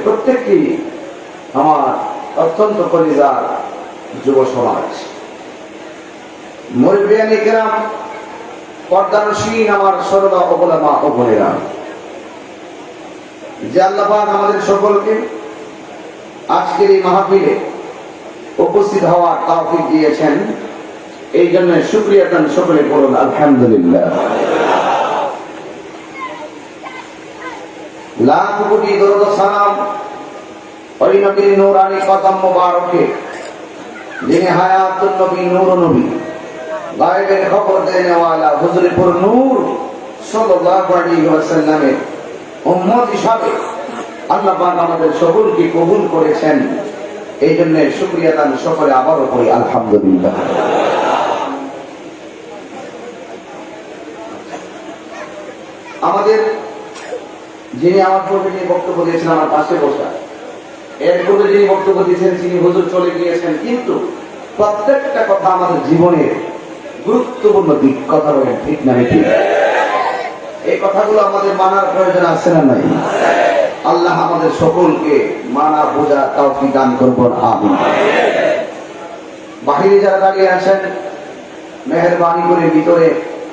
প্রত্যেকটি আমার অত্যন্ত পরিবার যুব সমাজ, মুরব্বিয়ানে কেরাম, পর্দানসীন আমার সরলা ওলামা ও বোনেরা, যে আল্লাহ পাক আমাদের সকলকে আজকের এই মাহফিলে উপস্থিত হওয়ার তৌফিক দিয়েছেন, এই জন্য শুকরিয়া দান সকলে বলুন আলহামদুলিল্লাহ। লাখ কোটি দরুদ সালাম ওই নবীর নূরানি কদম মোবারকে, যিনি হায়াতুন নবী, নূর নবী, গায়বের খবর দেনে ওয়ালা হুজুরে পুর নূর সাল্লাল্লাহু আলাইহি ওয়াসাল্লামের উম্মত হিসাবে আল্লাহ পাক আমাদের সকলকে কবুল করেছেন, এই জন্য শুকরিয়া দান সকলে আবারও করি আলহামদুলিল্লাহ। আমাদের যিনি আমার পূর্বে যিনি বক্তব্য দিয়েছেন, আমার পাশে বসা, এর পূর্বে যিনি বক্তব্য দিয়েছেন তিনি হুজুর চলে গিয়েছেন, কিন্তু প্রত্যেকটা কথা আমাদের জীবনের গুরুত্বপূর্ণ দিক। কথা বলেন ঠিক না ঠিক? এই কথাগুলো আমাদের মানার প্রয়োজন আছে না নাই? আল্লাহ আমাদের সকলকে মানা বোঝা তৌফিক দান করবেন, আমিন। বাহিরে যারা দাঁড়িয়ে আছেন, মেহেরবানি করে ভিতরে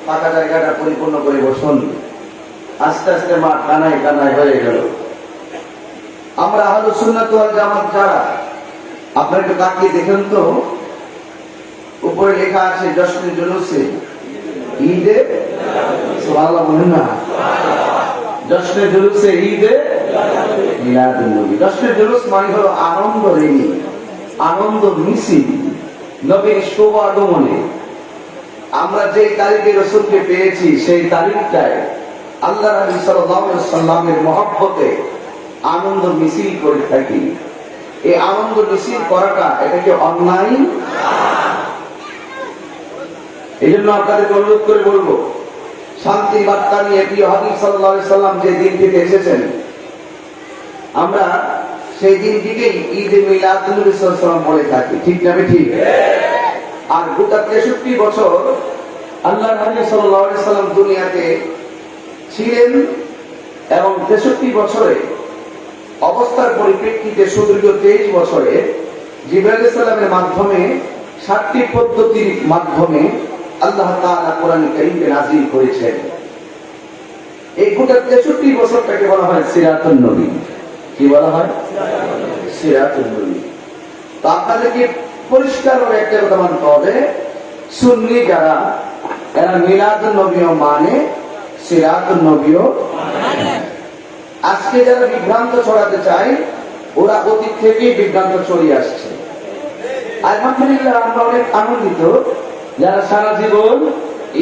ফাঁকা জায়গাটা পরিপূর্ণ করে বসুন। আস্তে আস্তে মাঠ কানায় কানায় হয়ে গেল। আমরা আহলুস সুন্নাত ওয়াল জামাত যারা, আপনারা একটু তাকিয়ে দেখেন তো, উপরে লেখা আছে জশ্নে জুলুসে ঈদে, সুবহানাল্লাহ বলেন না, জশ্নে জুলুসে ঈদে মিলাদুন নবী। জশ্নে জুলুস মানে হলো আনন্দ রেলি, আনন্দ মিছিল নবীর শুভ আগমনে। আমরা যে তারিখে রাসূলকে পেয়েছি সেই তারিখটায় আল্লাহ নবী সাল্লাল্লাহু আলাইহি ওয়াসাল্লামের মহব্বতে আনন্দ মিছিল করে থাকি। এই আনন্দ মিছিল করাটা এটা কি অন্যায়? এই জন্য আপনাদের অনুরোধ করে বলবো, শান্তি বার্তা নিয়ে প্রিয় হাবিব সাল্লাল্লাহু আলাইহি ওয়াসাল্লাম যে দিন থেকে এসেছেন, আমরা সেই দিনটিকেই ঈদে মিলাদুন নবী সাল্লাল্লাহু আলাইহি ওয়াসাল্লাম বলে থাকি, ঠিক না ঠিক? আর গোটা 63 বছর আল্লাহর হাবিব সাল্লাল্লাহু আলাইহি ওয়াসাল্লাম দুনিয়াতে ছিলেন, এবং 63 বছরে অবস্থার পরিপ্রেক্ষিতে সুদীর্ঘ 23 বছরে জিবরাইল আলাইহিস সালামের মাধ্যমে 7টি পদ্ধতির মাধ্যমে আল্লাহ তাআলা কোরআন কারীমকে নাযিল করেছেন। এই গোটা 63 বছরটাকে বলা হয় সিরাতুন নবী। কি বলা হয়? সিরাতুন নবী। তো আপনাদেরকে পরিষ্কারভাবে একটা কথা মানতে হবে, সুন্নি যারা, এরা মিলাদুন নবীও মানে, সিরাতুন নবীও মানে। আজকে যারা বিভ্রান্ত ছড়াতে চায়, ওরা অতীত থেকেই বিভ্রান্ত ছড়িয়ে আসছে। আলহামদুলিল্লাহ, আমরা অনেক আনন্দিত যারা সারা জীবন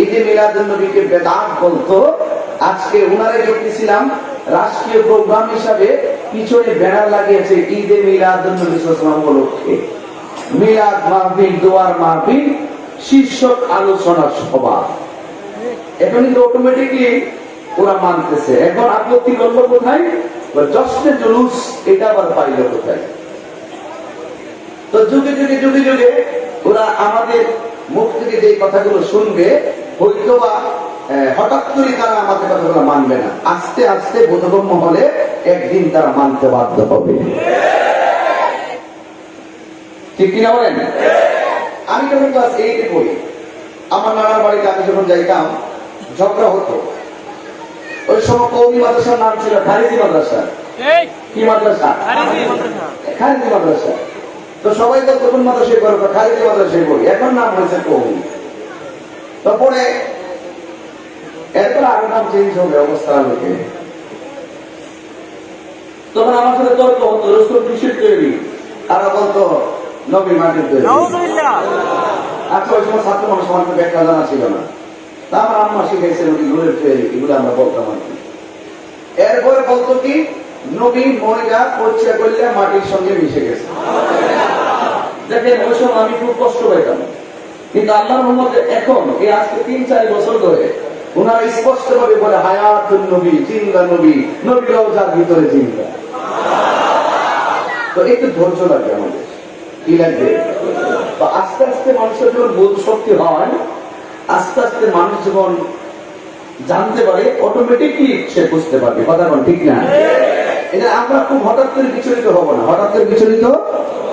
ঈদে মিলাদুন নবীকে বেদাত বলতো, আজকে উনারে দেখতেছিলাম রাষ্ট্রীয় প্রোগ্রাম হিসাবে পিছনে ব্যানার লাগিয়েছে ঈদে মিলাদুন নবী সাল্লাল্লাহু আলাইহি ওয়াসাল্লাম উপলক্ষে মিলাদ মাহফিল, দোয়ার মাহফিল, শীর্ষক আলোচনা সভা। এখন কিন্তু অটোমেটিকলি ওরা মানতেছে। এখন আপত্তি করলো কোথায়? জশ্নে জুলুস, এটা আবার পাইল কোথায়? তো যুগে যুগে যুগে যুগে ওরা আমাদের মুখ থেকে যে কথাগুলো শুনবে, হয়তো বা হঠাৎ করে তারা আমাদের কথাগুলো মানবে না, আস্তে আস্তে বোধগম্য হলে একদিন তারা মানতে বাধ্য হবে, ঠিক কিনা বলেন? আমি যখন ক্লাস 8 এ পড়ি, আমার নানার বাড়িতে আমি যখন যাইতাম, ঝগড়া হতো। ওই সময় কওমি মাদ্রাসার নাম ছিল খারিজি মাদ্রাসা। কি মাদ্রাসা? খারিজি মাদ্রাসা। তো সবাই তো তখন মাদ্রাসায় পড়ে, খারিজি মাদ্রাসায় পড়ি, এখন নাম হয়েছে কওমি। তারপরে এরপর আরো নাম চেঞ্জ হবে অবস্থা আলোকে। তখন আমার সাথে তর্ক হতো, রসুল নিষেধ তৈরি, তারা বলতো নবী মাটির তৈরি। আচ্ছা, ওই সময় ছাত্র মানুষ আমার ব্যাখ্যা জানা ছিল না, তা আমার আম্মা শিখাইছেন ওই গুলের তৈরি, এগুলো আমরা বলতাম আর কি। এরপরে বলতো কি, নবী ময়দা পরিচয় করলে মাটির সঙ্গে মিশে গেছে। দেখেন, ওই সময় আমি খুব কষ্ট পাইতাম, কিন্তু আল্লাহর রহমতে এখন এই আজকে 3-4 বছর ধরে ওনারা স্পষ্ট ভাবে বলে হায়াতুন নবী, জিন্দা নবী, নবী রওজার ভিতরে জিন্দা। তো একটু ধৈর্য লাগবে আমাদের, কি লাগবে? আস্তে আস্তে মানুষের যখন বোধ শক্তি হয়, আস্তে আস্তে মানুষ যখন জানতে পারে, অটোমেটিকলি সে বুঝতে পারবে। কথা বল ঠিক না? এটা আমরা খুব হঠাৎ করে বিচলিত হব না, হঠাৎ করে বিচলিত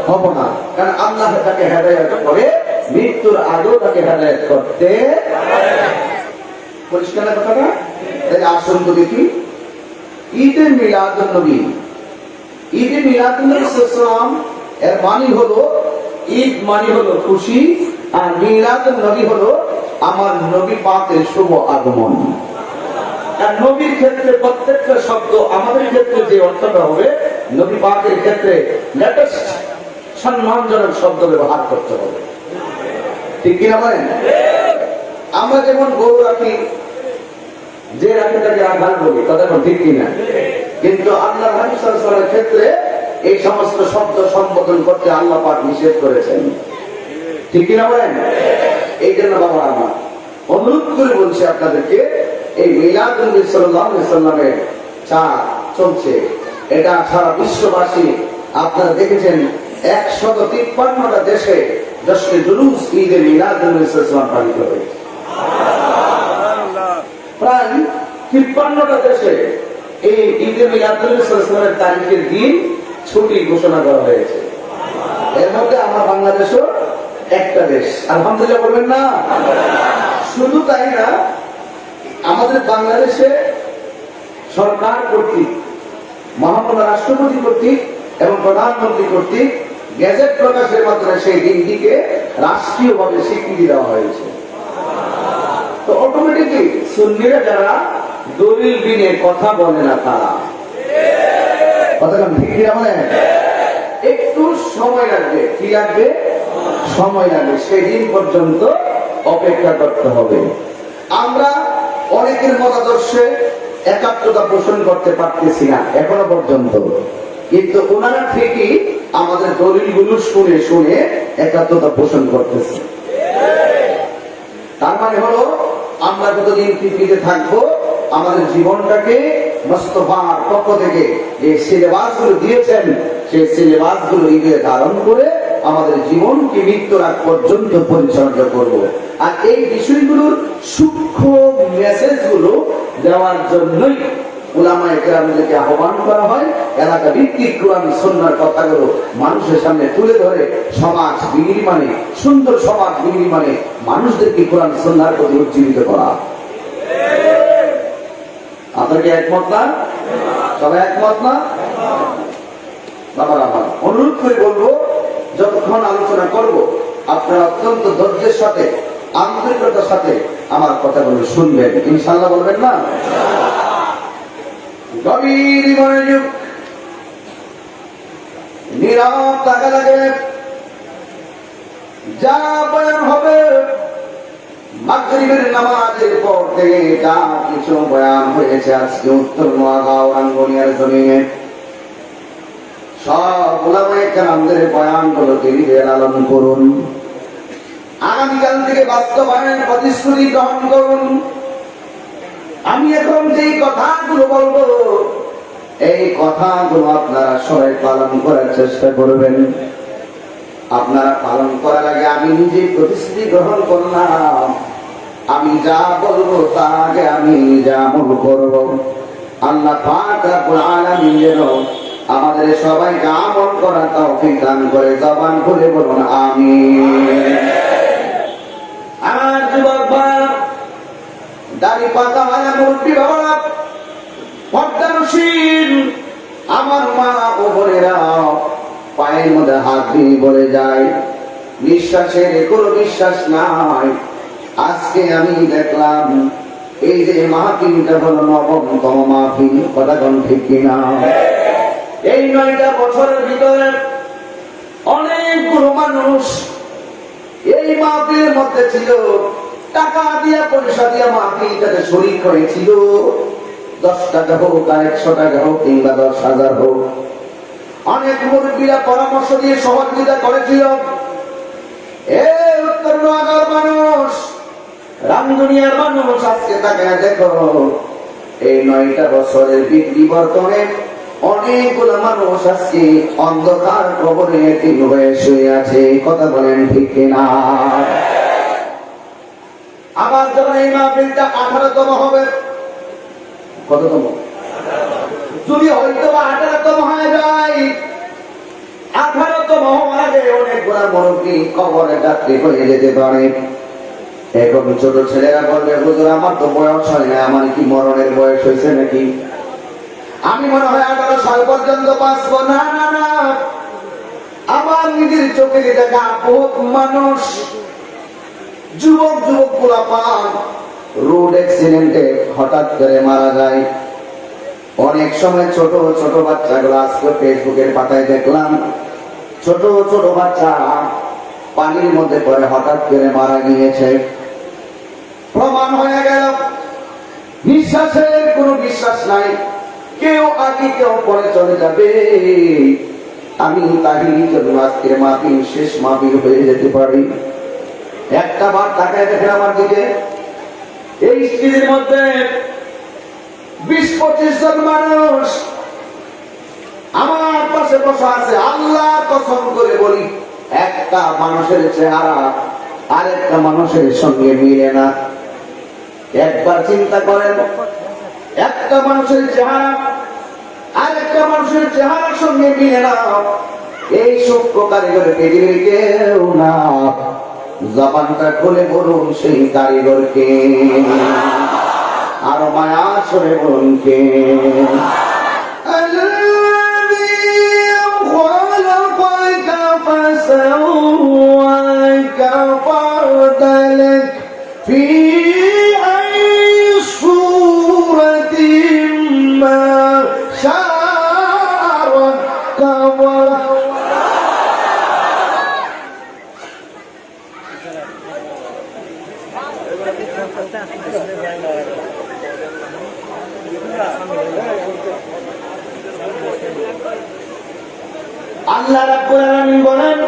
হব না, কারণ আল্লাহ তাকে হেদায়েত করে মৃত্যুর আগেও তাকে হেদায়েত করতে। পরিষ্কার কথাটা? তাই আসুন তো দেখি ঈদে মিলাদুন নবী। ঈদে মিলাদুন নবী সাল্লাল্লাহু এর মানে হলো, ঈদ মানে হলো খুশি, আর মিলাদুন নবী হলো আমার নবী পাকের শুভ আগমন। আর নবীর ক্ষেত্রে প্রত্যেকটা শব্দ আমাদের ক্ষেত্রে যে অর্থটা হবে, নবী পাকের ক্ষেত্রে লেটেস্ট সম্মানজনক শব্দ ব্যবহার করতে হবে। ঠিক কিনা বলেন? আমরা যেমন গরু রাখি, যে রাখিটাকে রাখাল বলি, কথা ঠিক কিনা? কিন্তু আল্লাহ হাবিব সাল্লাল্লাহু আলাইহি ক্ষেত্রে এই সমস্ত শব্দ সম্বোধন করতে আল্লাহ পাক নিষেধ করেছেন। ঠিক কিনা বলেন? এই জন্য বাবা আমার অনুরোধ করে বলছি আপনাদেরকে, এই মিলাদুন নবী সাল্লাল্লাহু আলাইহি সাল্লামের চাঁদ চলছে, এটা সারা বিশ্ববাসী আপনারা দেখেছেন 153টা দেশে জশ্নে জুলুস ঈদে মিলাদুন নবী সাল্লাল্লাহু আলাইহি পালিত হয়েছে। প্রায় 53টা দেশে এই ঈদে মিলাদুন নবী সাল্লাল্লাহু আলাইহি তারিখের দিন ছুটি ঘোষণা করা হয়েছে। এর মধ্যে আমার বাংলাদেশও একটা দেশ, আলহামদুলিল্লাহ বলবেন না? শুধু তাই না, আমাদের বাংলাদেশে সরকার কর্তৃক, মহামান্য রাষ্ট্রপতি কর্তৃক এবং প্রধানমন্ত্রী কর্তৃক গেজেট প্রকাশের মাধ্যমে সেই দিনটিকে রাষ্ট্রীয়ভাবে স্বীকৃতি দেওয়া হয়েছে। তো অটোমেটিকলি সুন্নিরা যারা দলিল বিনে কথা বলে না, তারা কথা ঠিক কিনা বলেন? একটু সময় লাগবে। কি লাগবে? সময় লাগবে। সেই দিন পর্যন্ত অপেক্ষা করতে হবে। আমরা অনেকের মতাদর্শে একাত্মতা পোষণ করতে পারতেছি না এখনো পর্যন্ত, কিন্তু ওনারা ঠিকই আমাদের দলিলগুলো শুনে শুনে একাত্মতা পোষণ করতেছে। তার মানে হলো আমরা যতদিন পৃথিবীতে থাকবো, আমাদের জীবনটাকে মুস্তাফার পক্ষ থেকে যে সিলেবাসগুলো দিয়েছেন, সেই সিলেবাসগুলো হৃদয়ে ধারণ করে আমাদের জীবনকে মৃত্যুর আগ পর্যন্ত পরিচালনা করব। আর এই বিষয়গুলোর সূক্ষ্ম মেসেজগুলো দেওয়ার জন্যই উলামায়ে কেরামদেরকে আহ্বান করা হয়, এলাকা ভিত্তিক কোরআন সুন্নাহর কথাগুলো মানুষের সামনে তুলে ধরে সমাজ বিনির্মাণে, সুন্দর সমাজ বিনির্মাণে মানুষদেরকে কোরআন সুন্নাহর প্রতি উজ্জীবিত করা। আপনাকে একমত না? সবাই একমত না? বাবার আমার অনুরোধ করে বলবো, যতক্ষণ আলোচনা করব আপনারা অত্যন্ত ধৈর্যের সাথে, আন্তরিকতার সাথে আমার কথাগুলো শুনবেন, ইনশাআল্লাহ বলবেন না? গভীর মনোযোগ, নীরব থাকা লাগবে। যা বয়ান হবে মাগরিবের নামাজের পর থেকে, যা কিছু বয়ান হয়েছে আজকে উত্তর নোয়াগাঁও রাঙ্গুনিয়ার জমিনে, সব উলামায়ে কেরামদের বয়ানগুলোকে হৃদয়ে লালন করুন। আগামীকাল থেকে বাস্তবায়নের প্রতিশ্রুতি গ্রহণ করুন। আমি এখন যেই কথাগুলো বলবো, এই কথাগুলো আপনারা সবাই পালন করার চেষ্টা করবেন। আপনারা পালন করার আগে আমি নিজে প্রতিশ্রুতি গ্রহণ করলাম, আমি যা বলবো তার আগে আমি যা আমল করব। আল্লাহ পাক রব্বুল আলামিন যেন আমাদের সবাইকে আমল করার তৌফিক দান করে। জবান খুলে বলুন আমিন। আমার যুবক ভাইরা, দাড়ি পাকাওয়ালা মুরব্বি বাবারা, পর্দানশীল আমার মা ও বোনেরা, পায়ের মধ্যে হাত দিয়ে বলে যায়, নিঃশ্বাসের কোনো বিশ্বাস নাই। আজকে আমি দেখলাম এই যে মাহফিলটা হলো নবমতম মাহফিল, কথা কোন ঠিক কিনা? এই 9টা বছরের ভিতরে অনেকগুলো মানুষ এই মাহফিলের মধ্যে ছিল, টাকা দিয়া পয়সা দিয়া মাহফিলটাতে শরীক হয়েছিল। 10 টাকা হোক, 100 টাকা হোক, কিংবা 10,000 হোক। অনেক মুরব্বীরা পরামর্শ দিয়ে সহযোগিতা করেছিল। এই উত্তর নোয়াগাঁওর মানুষ, রামদুনিয়ার মানুষ, আজকে তাকে দেখো, এই 9টা বছরের বিবর্তনে অনেকগুলো মানুষ আজকে অন্ধকার কবরে এতিম হয়ে শুয়ে আছে। কথা বলেন ঠিক কিনা? আবার যখন এই মাহফিলটা 18তম হবে, কততম? যদি হয়তো 18তম হয়ে যায়, 18তম হওয়ার আগে অনেক গোড়া মুরব্বী কবরে যাত্রী হয়ে যেতে পারে। এখন ছোট ছেলেরা বলবে, হুজুর আমার তো বয়স হয় না, আমার কি মরণের বয়স হয়েছে নাকি? আমি মনে হয় 18 সাল পর্যন্ত বাঁচবো। না না না, আমার নিজের চোখে দেখা বহুত মানুষ, যুবক গুলা পান রোড অ্যাক্সিডেন্টে হঠাৎ করে মারা যায়। অনেক সময় ছোট ছোট বাচ্চাগুলো, আজকে ফেসবুকের পাতায় দেখলাম ছোট ছোট বাচ্চা পানির মধ্যে পড়ে হঠাৎ করে মারা গিয়েছে। প্রমাণ হয়ে গেল নিঃশ্বাসের কোনো বিশ্বাস নাই, কেউ আগে কেউ পরে চলে যাবে। আমি তাহিরি জন্য আজকের মাহফিল শেষ মাহফিল হয়ে যেতে পারি। একটা বার তাকায় দেখেন আমার দিকে, এই স্ত্রীর মধ্যে 20-25 জন মানুষ আমার পাশে বসা আছে। আল্লাহ কসম করে বলি, একটা মানুষের চেহারা আরেকটা মানুষের সঙ্গে মিলে না। একবার চিন্তা করেন, একটা মানুষের চেহারা আরেকটা মানুষের চেহারার সঙ্গে মিলে না। এই সূক্ষ্ম কারিগর পৃথিবীর কেউ না। জবানটা খুলে বলুন সেই কারিগরকে, আর মায়া সরে বলুন কে? আল্লাহ রাব্বুল আলামিন বলেন,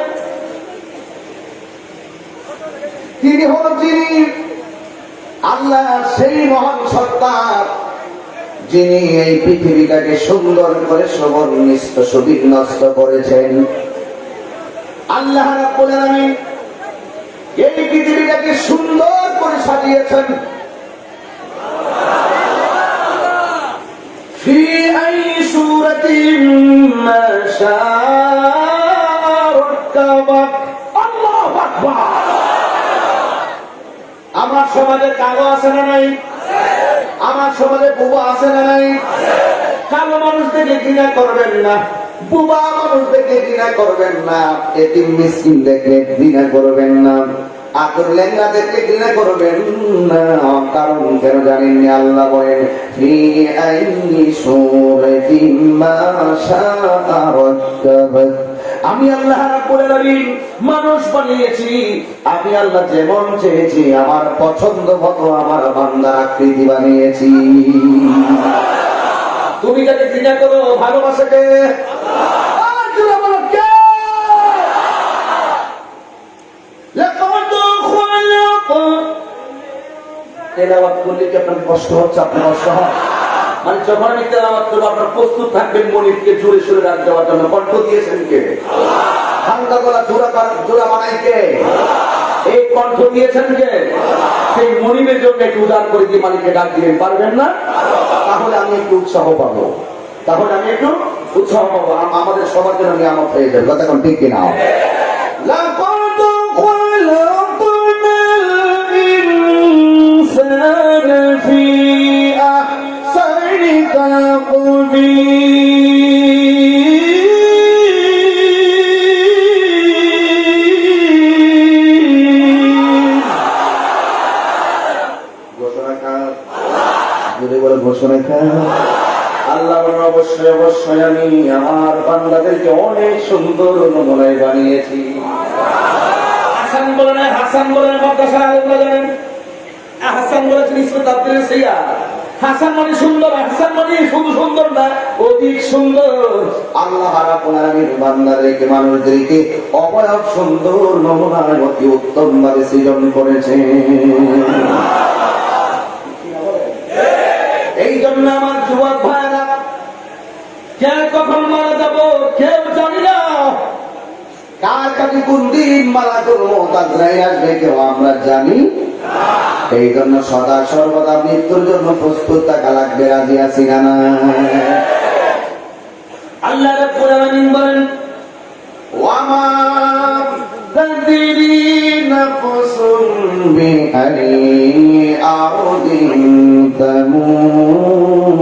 তিনি হল যিনি আল্লাহ, সেই মহান সত্তা যিনি এই পৃথিবীটাকে সুন্দর করে সুবর্ণিত সুবিন্যস্ত করেছেন। আল্লাহ রাব্বুল আলামিন এই পৃথিবীটাকে সুন্দর করে সাজিয়েছেন। ফি আই সূরাতিন মা শাআ রাক্কাবাক। আল্লাহু আকবার। আমার সমাজে কালো আছে না নাই? আমার সমাজে বুবা আছে না নাই? কালো মানুষ দেখে ঘৃণা করবেন না, বুবা মানুষ দেখে ঘৃণা করবেন না, এতিম মিসকিন দেখে ঘৃণা করবেন না, আতর লেঙ্গা দেখে ঘৃণা করবেন না। কারণ কেন জানেন? আল্লাহ বলেন, ফি আইয়ি সূরাতিন মা শাআ রাক্কাবাক। আমি আল্লাহ রাব্বুল আলামিন মানুষ বানিয়েছি, আমি আল্লাহ যেমন চেয়েছি আমার পছন্দ মতো আমার বান্দার আকৃতি বানিয়েছি। তুমি যাকে ঘৃণা করো, ভালোবাসা কে? তেলাওয়াত করলে কি আপনার কষ্ট হচ্ছে? আপনার কষ্ট হয়? মানে যখন আমি তেলাওয়াত করবো আপনার প্রস্তুত থাকবেন মনিরকে জোরে সোরে রাখ দেওয়ার জন্য। কণ্ঠ দিয়েছেন কে? হালকা গলা জোড়া বানাই কে? এই কণ্ঠ দিয়েছেন কে? সেই মনিরের জন্য একটু উদার করে দিয়ে মালিককে ডাক দিবেন, পারবেন না? তাহলে আমি একটু উৎসাহ পাবো, আমাদের সবার জন্য নিয়ামত হয়ে যাবে। কথা কোন ঠিক কিনা? আল্লাহ অবশ্যই অবশ্যই আমি আমার বান্দাদেরকে অনেক সুন্দর নমুনায় বানিয়েছি। হাসান বলেন, হাসান বলেন, জানেন হাসান বলেছেন ইসমত আব্দুল সাইয়া। হাসান মানে সুন্দর, হাসান মানে শুধু সুন্দর না, অধিক সুন্দর। আল্লাহ রাব্বুল আলামিন বান্দাদেরকে, মানুষদেরকে অপরূপ সুন্দর নমুনার মধ্যে উত্তম ভাবে সৃজন করেছেন। এই জন্য আমার যুবক ভাইরা, কে কখন মারা যাব কেউ জানি না, কার কাছে কোন দিন মারা করবো আজরাইল আসবে কেউ আমরা জানি। এই জন্য সদা সর্বদা মৃত্যুর জন্য প্রস্তুত থাকা লাগবে। রাজি আছি না? আল্লাহ রাব্বুল আলামিন বলেন ওয়ামা তাদরি নাফসুন বিআই আরদিন তামুত।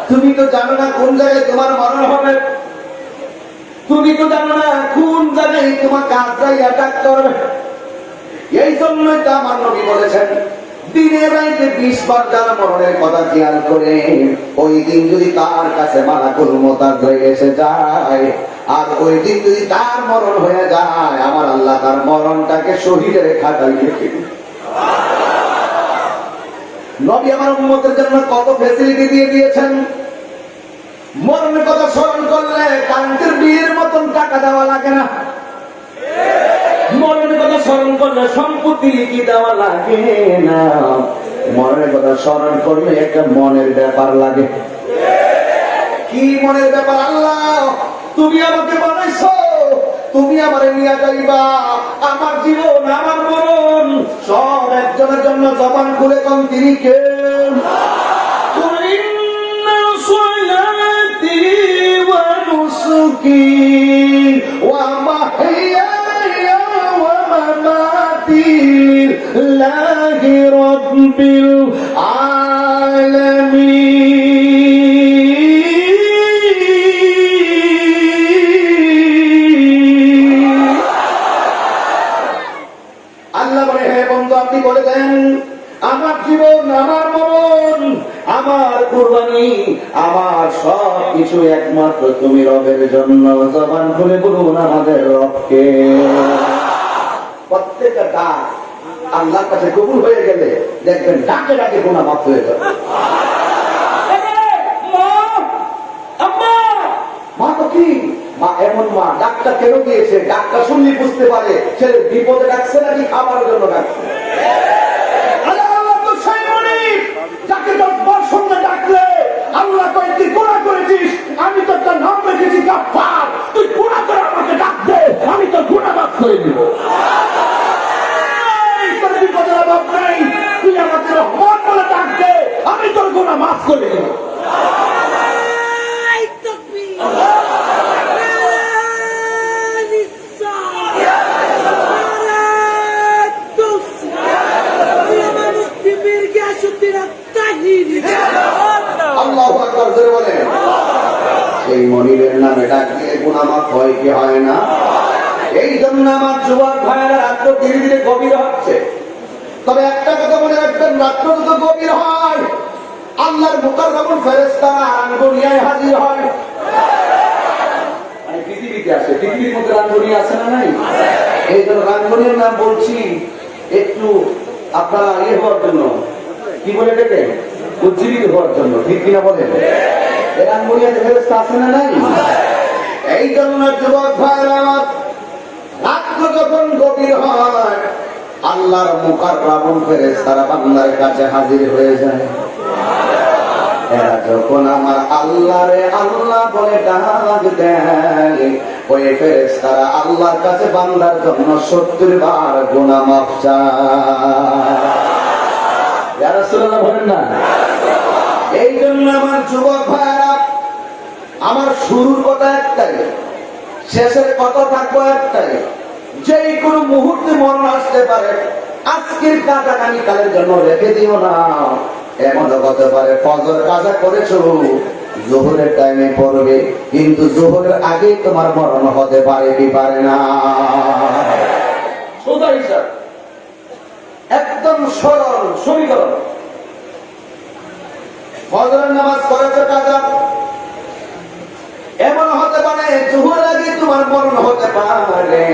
তুমি তো জানো না কোন জায়গায় তোমার মরণ হবে, তুমি তো জানো না কোন জায়গায় তোমাকে আজরাইল অ্যাটাক করবে। এই জন্যই তো আমার নবী বলেছেন, দিনের রাইতে 20 বার যারা মরণের কথা খেয়াল করে, ওই দিন যদি তার কাছে মালাকুল মউত আজরাইল এসে যায়, আর ওই দিন যদি তার মরণ হয়ে যায়, আমার আল্লাহ তার মরণটাকে শহীদের খাতায় লিখে দিবেন। নবী আমার উম্মতের জন্য কত ফ্যাসিলিটি দিয়ে দিয়েছেন। মরণের কথা স্মরণ করলে কারেন্টের বিলের মতন টাকা দেওয়া লাগে না, মরণের কথা স্মরণ করলে সম্পত্তি লিখে দেওয়া লাগে না, মরণের কথা স্মরণ করলে একটা মনের ব্যাপার লাগে। কি মনের ব্যাপার? আল্লাহ তুমি আমাকে বানাইছো, তুমি আমার নিয়ে যাইবা, আমার জীবন আমার মরণ সব একজনের জন্য জবান খুলে কোন তিনি কে? লিল্লাহি রাব্বিল আলামিন। আল্লাহ বলে, হে বন্ধু আপনি বলে দেন, আমার জীবন আমার মরণ আমার কুরবানি আমার সব কিছু একমাত্র তুমি রবের জন্য। জবান খুলে বলুন আমাদের রবকে। প্রত্যেকটা ডাক আল্লাহর কাছে কবুল হয়ে গেলে দেখবেন ডাকে ডাকে গুনাহ মাফ হয়ে যাবে। মা তো কি মা, এমন মা ডাক্তার কেন দিয়েছে? ডাক্তার শুনলে বুঝতে পারে ছেলে বিপদে ডাকছে নাকি খাবার জন্য ডাকছে। যাকে 10 বার সঙ্গে ডাকলে আল্লাহ কয় তুই গুনাহ করেছিস, আমি তো তার নাম রেখেছি গাফফার, তুই গুনাহ করে আমাকে ডাক দে, আমি তো গুনাহ মাফ করে দিব। তোর বিপদের অভাব নাই, তুই আমাকে রহমান বলে ডাক দে, আমি তোর গুনাহ মাফ করে দিব। আল্লাহু আকবার জোরে বলেন। সেই মনিবের নামে ডাক দিলে গুনাহ মাফ হয় কি হয় না? এই জন্য আমার যুবক ভাইয়েরা রাত্র ধীরে ধীরে গভীর হচ্ছে। তবে একটা কথা মনে রাখবেন, রাত্র যত গভীর হয় আল্লাহর মুকাররম ফেরেশতারা আঙ্গুরিয়ায় হাজির হয়। মানে পৃথিবীতে আসে, পৃথিবীর মধ্যে রাঙ্গুনি আছে না নাই? এই জন্য রাঙ্গুনির নাম বলছি একটু আপনারা ইয়ে হওয়ার জন্য, কি বলে ডেকে উজ্জীবিত হওয়ার জন্য, ঠিক কিনা বলেন? এই রাঙ্গুনিয়াতে ফেরেশতা আছে না নাই? এই জন্য যুবক ভাইরা রাত্র যখন গভীর হয় আল্লাহর মুকাররম ফেরেশতারা বান্দার কাছে হাজির হয়ে যায়। এরা যখন আমার আল্লাহরে আল্লাহ বলে ডাক দেয়, ওই ফেরেশতারা আল্লাহর কাছে বান্দার জন্য 70 বার গুনাহ মাফ চায়। ইয়া রাসূলুল্লাহ বলেন না? এই জন্য আমার যুবক ভাইরা, আমার শুরুর কথা একটাই, শেষের কথা থাকবো একটাই, যেই কোনো মুহূর্তে মরণ আসতে পারে। আজকের কাজটা আমি কালের জন্য রেখে দিও না। এমনও হতে পারে ফজর কাজা করেছো, যোহরের টাইমে পড়বে, কিন্তু যোহরের আগেই তোমার মরণ হতে পারে কি পারে না? সোজা হিসাব, একদম সরল সমীকরণ। ফজরের নামাজ করেছো কাজা, এমন হতে পারে যোহরের আগে তোমার মরণ হতে পারে।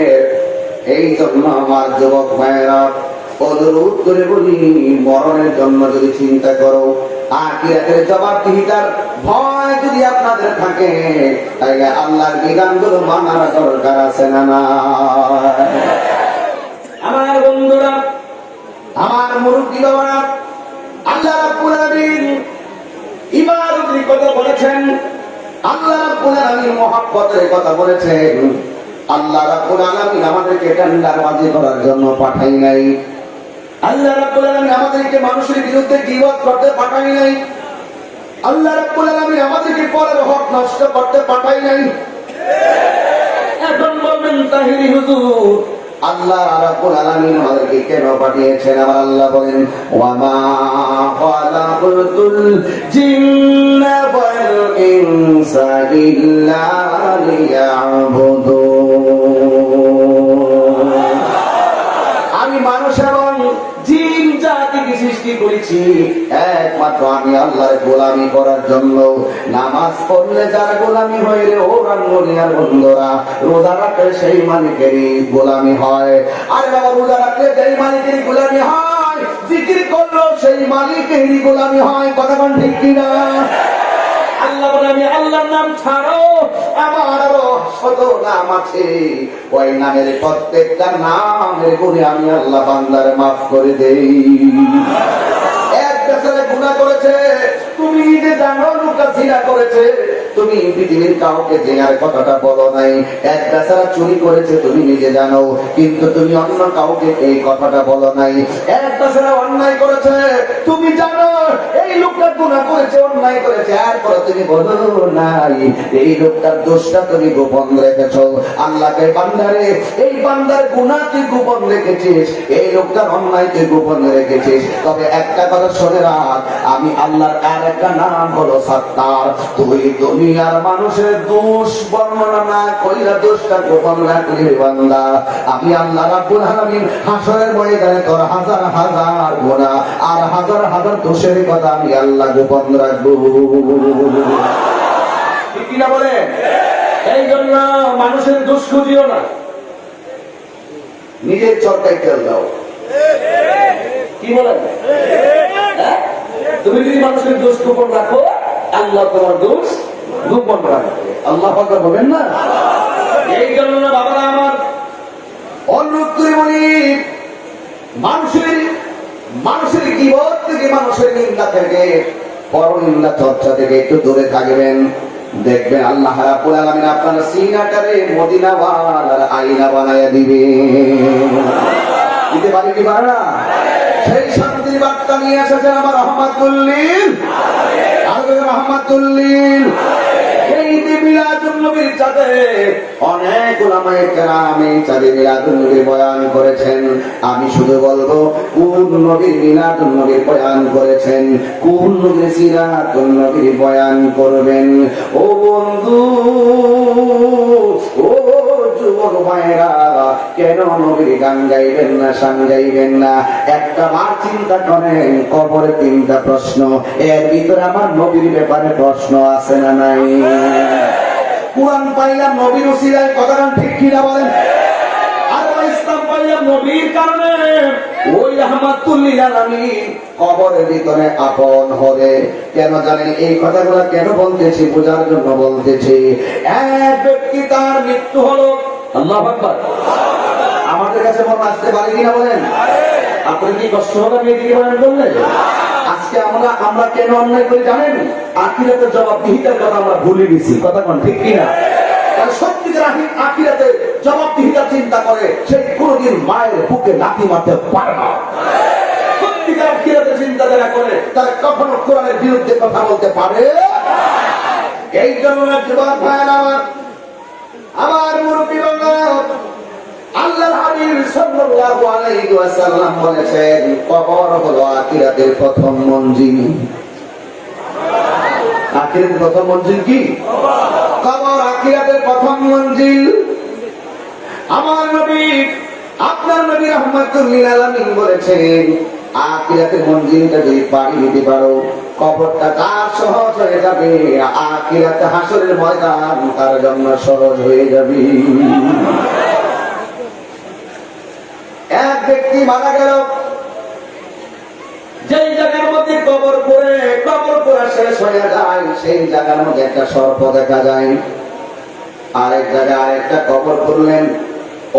এই জন্য আমার যুবক ভাইয়েরা অনুরোধ করে বলি, মরণের জন্য যদি চিন্তা করো, আখিরাতের জবাবদিহিতার ভয় যদি আপনাদের থাকে, তাহলে আল্লাহর বিধানগুলো মানার দরকার আছে না না? আমার বন্ধুরা, আমার মুরব্বী বাবারা, আল্লাহ রাব্বুল আলামিন ইবাদতের কথা বলেছেন, আল্লাহ রাব্বুল আলামিন মহব্বতের কথা বলেছেন। আল্লাহ রাব্বুল আলামিন আমাদেরকে টেন্ডারবাজি করার জন্য পাঠাই নাই। আল্লাহ রাব্বুল আলামিন আমাদেরকে মানুষের বিরুদ্ধে গীবত করতে পাঠাই নাই। আল্লাহ রাব্বুল আলামিন আমাদেরকে পরের হক নষ্ট করতে পাঠাই নাই। এখন বলবেন তাহিরি হুজুর, আল্লাহ রাব্বুল আলামিন আমাদেরকে কেন পাঠিয়েছেন? আমার আল্লাহ বলেন, ওয়া মা খালাকুতুল জিন্না ওয়াল ইনসা ইল্লা লিয়াবুদুন। আমি মানুষ এবং জিন জাতিকে সৃষ্টি করেছি একমাত্র আমি আল্লাহর গোলামি করার জন্য। নামাজ পড়লে যার গোলামি হয় রে ও রাঙ্গুনিয়ার বন্ধুরা, রোজা রাখলে সেই মালিকেরই গোলামি হয়। আর বাবা, রোজা রাখলে যেই মালিকেরই গোলামি হয়, জিকির করলো সেই মালিকেরই গোলামি হয়। কথা কোন ঠিক কিনা? আল্লাহ বলে, আমি আল্লাহর নাম ছাড়ো আমার আরো শত নাম আছে, ওই নামের প্রত্যেকটা নামের গুণে আমি আল্লাহ বান্দারে মাফ করে দেই। একটা ছেলে গুনাহ করেছে, তুমি নিজে জানো লুকা জিনা করেছে, তুমি পৃথিবীর কাউকে জিনার কথাটা বলো নাই। এক বেচারা চুরি করেছে, তুমি নিজে জানো, কিন্তু তুমি অন্য কাউকে এই কথাটা বলো নাই। এক বেচারা অন্যায় করেছে, তুমি জানো এই লোকটা গুনাহ করেছে, অন্যায় করেছে, এরপরে তুমি বলো নাই। এই লোকটার দোষটা তুমি গোপন রেখেছো। আল্লাহকে বান্দারে, এই বান্দার গুনাহ তুই গোপন রেখেছিস, এই লোকটার অন্যায় তুই গোপন রেখেছিস। তবে একটা কথা শুনে রাখ, আমি আল্লাহর আর একটা নাম হলো সত্তার। তুই দুনিয়ার মানুষের দোষ বর্ণনা না কইরা দোষটা গোপন রাখলি বান্দা, আমি আল্লাহ রাব্বুল আলামিন হাসরের ময়দানে তোর হাজার হাজার গুনাহ আর হাজার হাজার দোষের কথা আমি আল্লাহ গোপন রাখবো। ঠিক কিনা বলে? এই জন্য মানুষের দোষ খুঁজিও না, নিজের চরকায় তেল দাও। কি বলেন? হ্যাঁ? তুমি যদি মানুষের দোষ গোপন রাখো, আল্লাহ তোমার দোষ গোপন রাখবে। আল্লাহ পাক বলেন না? এই জন্য বাবারা আমার, অনুরোধ করে বলি, মানুষের গীবত থেকে, মানুষের নিন্দা থেকে, পরনিন্দা চর্চা থেকে একটু দূরে থাকবেন। দেখবেন আল্লাহ রাব্বুল আলামিন আপনার সিনাটারে মদিনাওয়ালার আয়না বানায়া দিবে। দিতে পারে কি পারে না? সেই শান্তির বার্তা নিয়ে এসেছেন আমার রহমাতুল্লিল আলামিন, রহমাতুল্লিল। এই ঈদে মিলাদুন নবীর চাঁদে অনেক উলামায়ে কেরাম এই চাঁদে মিলাদুন নবীর বয়ান করেছেন। আমি শুধু বলবো, কোন নবীর মিলাদুন নবীর বয়ান করেছেন, কোন নবীর সিরাতুন নবীর বয়ান করবেন। ও বন্ধু, ও যুবক ভাইরা, কেন নবীর গান গাইবেন না, শান গাইবেন না? একটা বার চিন্তা করেন, কবরে তিনটা প্রশ্ন, এর ভিতরে আমার নবীর ব্যাপারে প্রশ্ন আছে না নাই? কুরআন পাইলাম নবীর উসিলায়, কথাটা ঠিক কিনা বলেন? আর ইসলাম পাইলাম নবীর কারণে, ওই রাহমাতুল লিল আলামিন কবরের ভিতরে আপন হলে। কেন জানেন এই কথাগুলো কেন বলতেছি? বোঝার জন্য বলতেছি। এক ব্যক্তি তার মৃত্যু হলো, আল্লাহু আকবার। আমাদের কাছে মন আসতে পারে কিনা বলেন? আপনার কি কষ্ট হবে আমি এদিকে বয়ান করলে? আজকে আমরা কেন অন্যায় করি জানেন? আখিরাতের জবাবদিহিতার কথা আমরা ভুলে গেছি। কথা কোন ঠিক কিনা? সত্যিকার আখিরাতে জবাবদিহিতার চিন্তা করে, সে কোনদিন মায়ের বুকে লাথি মারতে পারে না। সত্যিকার আখিরাতে চিন্তা যারা করে, তারা কখনো কোরআনের বিরুদ্ধে কথা বলতে পারে। এই জন্য যুবক ভাইয়েরা আমার মুরব্বী বাংলা, আল্লাহর হাবিব সাল্লাল্লাহু আলাইহি ওয়াসাল্লাম বলেছেন, কবর হলো আখিরাতের প্রথম মঞ্জিল। আখিরাতের প্রথম মঞ্জিল কি? কবর আখিরাতের প্রথম মঞ্জিল। আমার নবী, আপনার নবী রাহমাতুল লিল আলামিন বলেছেন, আখিরাতের মঞ্জিলটা যদি পাড়ি দিতে পারো, কবরটা তার সহজ হয়ে যাবে, আখিরাতে হাসরের ময়দান তার জন্য সহজ হয়ে যাবে। এক ব্যক্তি মারা গেল, যেই জায়গার মধ্যে কবর করে শেষ হয়ে যায়, সেই জায়গার মধ্যে একটা সর্প দেখা যায়। আরেক জায়গায় আরেকটা কবর করলেন,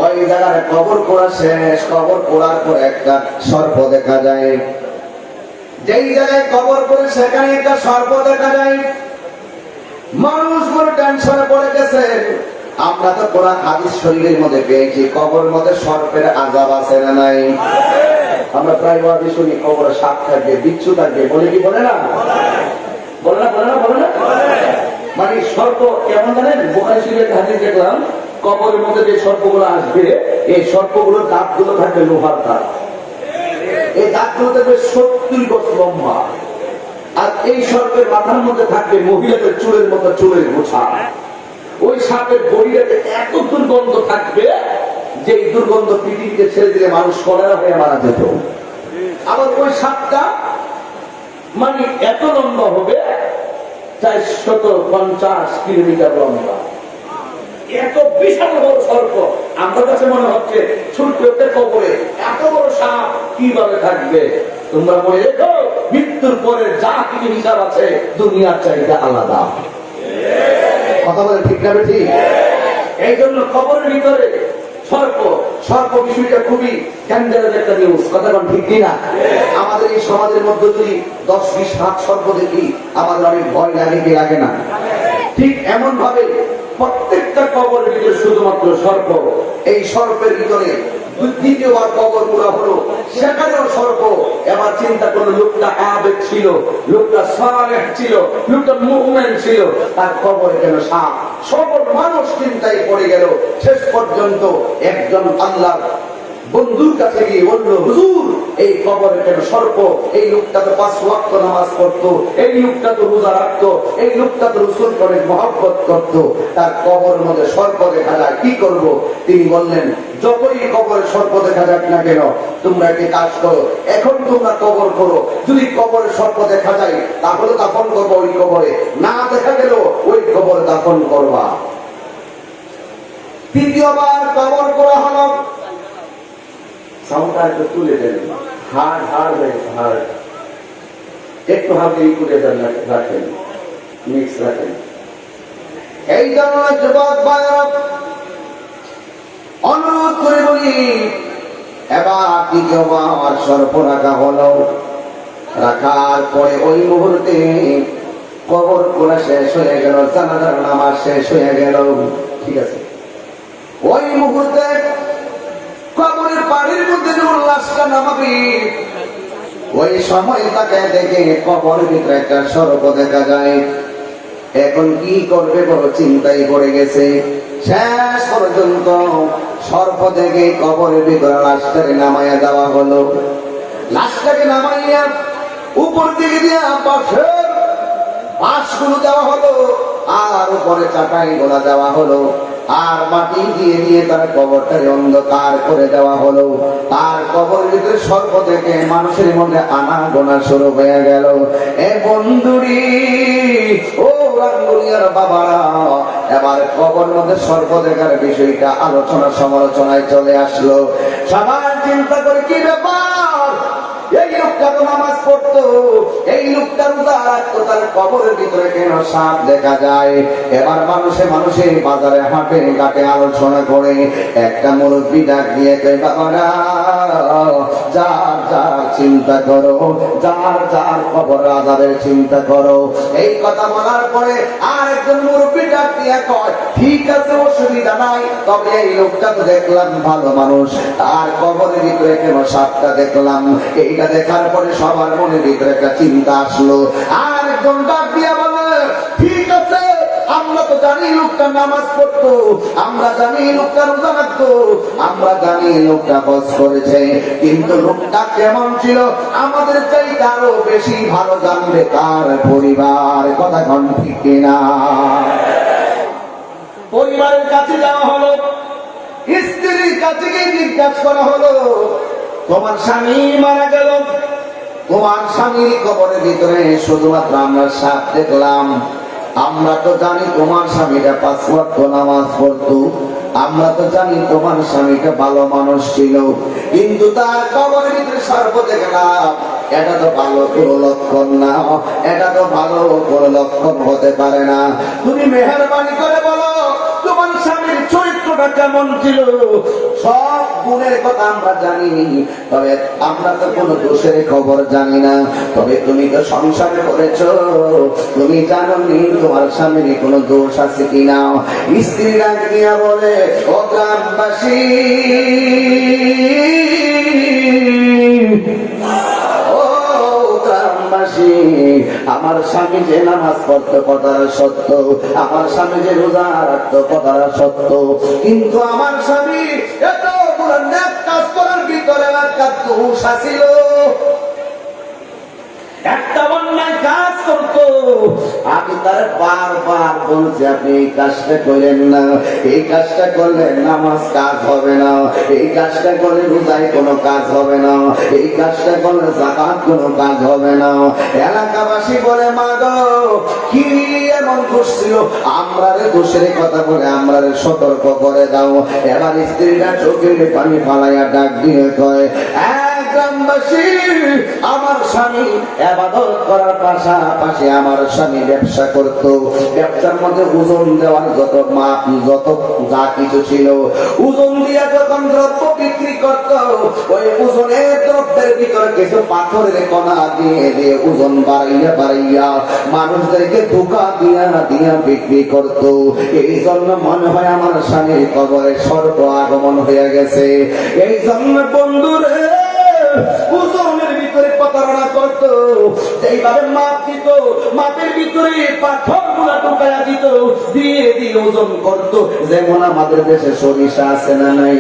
ওই জায়গায় কবর করা শেষ, কবর করার পর একটা সর্প দেখা যায়। যেই জায়গায় কবর করে সেখানে একটা সর্প দেখা যায়। মানুষ বড় টেনশনে পড়ে গেছে। আমরা তো কোরআন হাদিস শরীফের মধ্যে পেয়েছি, কবরের মধ্যে সর্পের আযাব আছে না নাই? আমরা প্রায় ভাবে শুনি কবরে সাপ থাকবে, বিচ্ছু থাকবে, বলে কি বলে না? বলে না বলে না বলে না? মানে সর্প কেমন জানেন? বুখারী শরীফের হাদিস দেখলাম, কবরের মধ্যে যে সর্পগুলো আসবে, এই সর্পগুলোর দাঁতগুলো থাকবে লোহার দাঁত। এই দাঁতগুলো থাকবে 70 গজ লম্বা। আর এই সর্পের মাথার মধ্যে থাকবে মহিলাদের চুলের মতো চুলের গোছা। ওই সাপের বডিটাতে এত দুর্গন্ধ থাকবে যে এই দুর্গন্ধ পৃথিবীতে ছেড়ে দিলে মানুষ কলেরা হয়ে মারা যেত। আবার ওই সাপটা মানে এত লম্বা হবে 450 কিলোমিটার লম্বা। এত বিশাল বড় সর্প। আমার কাছে মনে হচ্ছে ছোট্ট একটা কবরে এত বড় সাপ কিভাবে থাকবে? তোমরা মনে রেখো, মৃত্যুর পরে যা কিছু হিসাব আছে দুনিয়ার চাইতে আলাদা। কথা বলে ঠিক না ঠিক? এই জন্য কবরের ভিতরে সর্প সর্প বিষয়টা খুবই ডেঞ্জারাস একটা নিউজ। কথা বল ঠিক কিনা? আমাদের এই সমাজের মধ্যে যদি 10-20 হাত সর্প দেখি আমাদের অনেক ভয় লাগে, কি লাগে না? ঠিক এমন ভাবে প্রত্যেকটা কবরের ভিতরে শুধুমাত্র সর্প। এই সর্পের ভিতরে দ্বিতীয়বার কবর পুরা হলো, সেখানেও সর্প। এবার চিন্তা করলো, লোকটা আবেগ ছিল, লোকটা সালেহ ছিল, লোকটা মুমিন ছিল, তার কবরে কেন সাপ? সকল মানুষ চিন্তায় পড়ে গেল। শেষ পর্যন্ত একজন আল্লাহর বন্ধুর কাছে গিয়ে বলল, হুজুর এই কবরে কেন সর্প? এই লোকটা তো 5 ওয়াক্ত নামাজ পড়তো, এই লোকটা তো রোজা রাখতো, এই লোকটা তো রাসূলকে অনেক মহব্বত করতো, তার কবরের মধ্যে সর্প দেখা যায়, কি করব? তিনি বললেন, যতই কবরে সর্প দেখা যাক না কেন, তোমরা একটি কাজ করো, এখন তোমরা কবর করো। যদি কবরে সর্প দেখা যায় তাহলে দাফন করবো ওই কবরে, না দেখা গেল ওই কবরে দাফন করবা। তৃতীয়বার কবর করা হলো। সাউন্ডটা একটু তুলে দেন, হাড় একটু হাতে তুলে দেন, রাখেন, মিক্স রাখেন। এই জন্য যুবক ভাইরা অনুরোধ করে বলি, এবার দ্বিতীয়বার সর্প রাখা হলো। রাখার পরে ওই মুহূর্তে কবর করা শেষ হয়ে গেল, জানাজার নামাজ শেষ হয়ে গেল। ঠিক আছে, ওই মুহূর্তে কবরের পানির মধ্যে যখন লাশটা নামাবি, ওই সময় তাকে দেখে কবরের ভিতরে একটা সর্প দেখা যায়। এখন কি করবে বড় চিন্তায় পড়ে গেছে। শেষ পর্যন্ত সর্প দেখে কবরের ভিতরে লাশটাকে নামাইয়া দেওয়া হলো। লাশটাকে নামাইয়া উপর দিকে দিয়ে বাঁশগুলো দেওয়া হলো, আর উপরে চাটাই গোলা দেওয়া হলো, আর মাটি দিয়ে দিয়ে তার কবরটাকে অন্ধকার করে দেওয়া হলো। তার কবরের ভিতরে সর্প থেকে মানুষের মধ্যে আনাগোনা শুরু হয়ে গেল। এ বন্ধুরি, ও রাঙ্গুনিয়ার বাবারা, এবার কবর মধ্যে সর্প দেখার বিষয়টা আলোচনা সমালোচনায় চলে আসলো। সবাই চিন্তা করে, কি ব্যাপার? এই লোকটা তো নামাজ পড়তো, এই লোকটা রোজা রাখতো, তার কবরের ভিতরে কেন সাপ দেখা যায়? এবার মানুষে বাজারে হাটে ঘাটে আলোচনা করে একটা মুরব্বী ডাক দিয়ে কয়, বাবারা যার যার চিন্তা করো, যার যার কবর আযাবের চিন্তা করো। এই কথা বলার পরে আর একজন মুরব্বী ডাক দিয়ে কয়, ঠিক আছে অসুবিধা নাই, তবে এই লোকটা তো দেখলাম ভালো মানুষ, তার কবরের ভিতরে কেন সাপটা দেখলাম? এইটা দেখার পরে সবার মনের ভিতরে একটা চিন্তা আসলো। আর একজন ডাক দিয়া বলে, ঠিক আছে, আমরা তো জানি লোকটা নামাজ পড়তো, আমরা জানি লোকটা রোজা রাখতো, আমরা জানি লোকটা হজ করেছে, কিন্তু লোকটা কেমন ছিল আমাদের চাইতে আরো বেশি ভালো জানবে তার পরিবার। কথা কোন ঠিক কিনা? পরিবারের কাছে যাওয়া হলো, স্ত্রীর কাছে গিয়ে জিজ্ঞাসা করা হলো, তোমার স্বামী মারা গেল, তোমার স্বামীর কবরের ভিতরে শুধুমাত্র আমরা সাপ দেখলাম, আমরা তো জানি তোমার স্বামীটা 5 ওয়াক্ত নামাজ পড়তো, আমরা তো জানি তোমার স্বামীটা ভালো মানুষ ছিল, কিন্তু তার কবরের ভিতরে সর্প দেখলাম, এটা তো ভালো কোনো লক্ষণ না, এটা তো ভালো কোনো লক্ষণ হতে পারে না। তুমি মেহেরবানি করে বলো তোমার স্বামীর চরিত্রটা কেমন ছিল? সব গুণের কথা আমরা জানি, তবে আমরা তো কোনো দোষের খবর জানি না। তবে তুমি তো সংসারে করেছো, তুমি জানো নি তোমার স্বামীর কোনো দোষ আছে কিনা? স্ত্রী ডাক দিয়া বলে, ও গ্রামবাসী, ও গ্রামবাসী, গ্রামবাসী, আমার স্বামী যে নামাজ পড়তো কথাটা সত্য, আমার স্বামী যে রোজা রাখতো কথাটা সত্য, কিন্তু আমার স্বামী এত বড় নেক কাজ করার ভিতরে একটা দোষ ছিল, একটা অন্যায় কাজ করতো। আমি তার বারবার বলছি আপনি এই কাজটা করেন না, এই কাজটা করলে নামাজ কাজ হবে না, এই কাজটা করলে রোজায় কোনো কাজ হবে না, এই কাজটা করলে যাকাত কোনো কাজ হবে না। এলাকাবাসী বলে মা গো কি এমন দোষ ছিল, আমরা দোষের কথা বলে আমরা সতর্ক করে দাও। এবার স্ত্রীরা চোখের পানি ফালাইয়া ডাক দিয়ে কয়, গ্রামবাসী, আমার স্বামী ইবাদত করার পাশাপাশি আমার স্বামী ব্যবসা করত, ব্যবসার মধ্যে ওজন দেওয়ার যত মাপ যত যা কিছু ছিল, ওজন দিয়ে যখন দ্রব্য বিক্রি করত, ওই ওজনের দ্রব্যের ভিতরে কিছু পাথরের কণা দিয়ে দিয়ে ওজন বাড়াইয়া বাড়াইয়া মানুষদেরকে ধোঁকা দিয়া দিয়া বিক্রি করত। এই জন্য মনে হয় আমার স্বামীর কবরে সর্প আগমন হয়ে গেছে। এই জন্য বন্ধুরে ওজনের ভিতরে প্রতারণা করত, যেইভাবে মাপ দিত মাপের ভিতরে পাথর গুলা ঢুকাইয়া দিত, দিয়ে দিয়ে ওজন করত। যেমন আমাদের দেশে সরিষা আছে না নাই,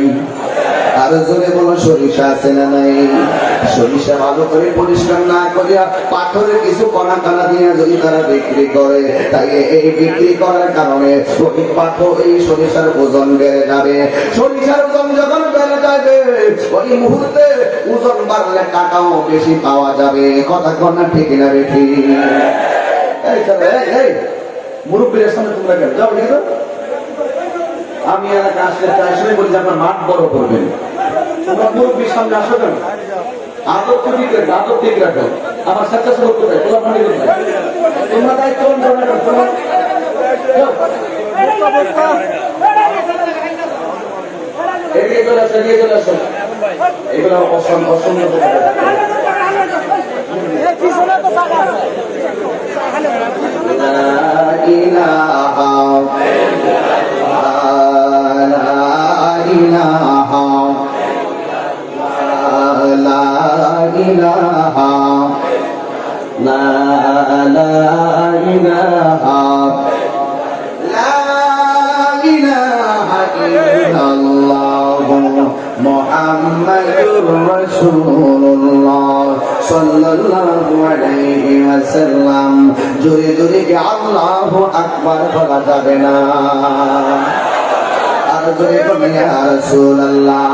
আরো জোরে বলো সরিষা আছে না নাই, সরিষা ভালো করে পরিষ্কার না করিয়া পাথরের কিছু কণা কানা দিয়ে যদি তারা বিক্রি করে, তাই এই বিক্রি করার কারণে ওই পাথর এই সরিষার ওজন বেড়ে যাবে। সরিষার ওজন যখন বেড়ে যাবে ওই মুহূর্তে ওজন বাড়লে টাকাও বেশি পাওয়া যাবে। কথা কন্যা ঠিক না বেঠি? এই মুরব্বীর সামনে তোমরা কেন যাও? ঠিক আছে, আমি এলাকা আসলে আসলে বলি যে আপনার মাঠ বড় করবেন, তোমরা মুরব্বীর সামনে আসো কেন? আদর তো ঠিক রাখবে, আদর ঠিক রাখো। আমার স্বেচ্ছাসেবক কোথায়? তোমরা দায়িত্ব এগিয়ে চলে আসো, এগিয়ে চলে আসো। এগুলো অসম্ভব অসম্ভব। মুহাম্মাদুর রাসূলুল্লাহ সাল্লাল্লাহু আলাইহি ওয়াসাল্লাম। জোরে জোরে কি আল্লাহু আকবার বলা যাবে না? আর জোরে বলি ইয়া রাসূলুল্লাহ।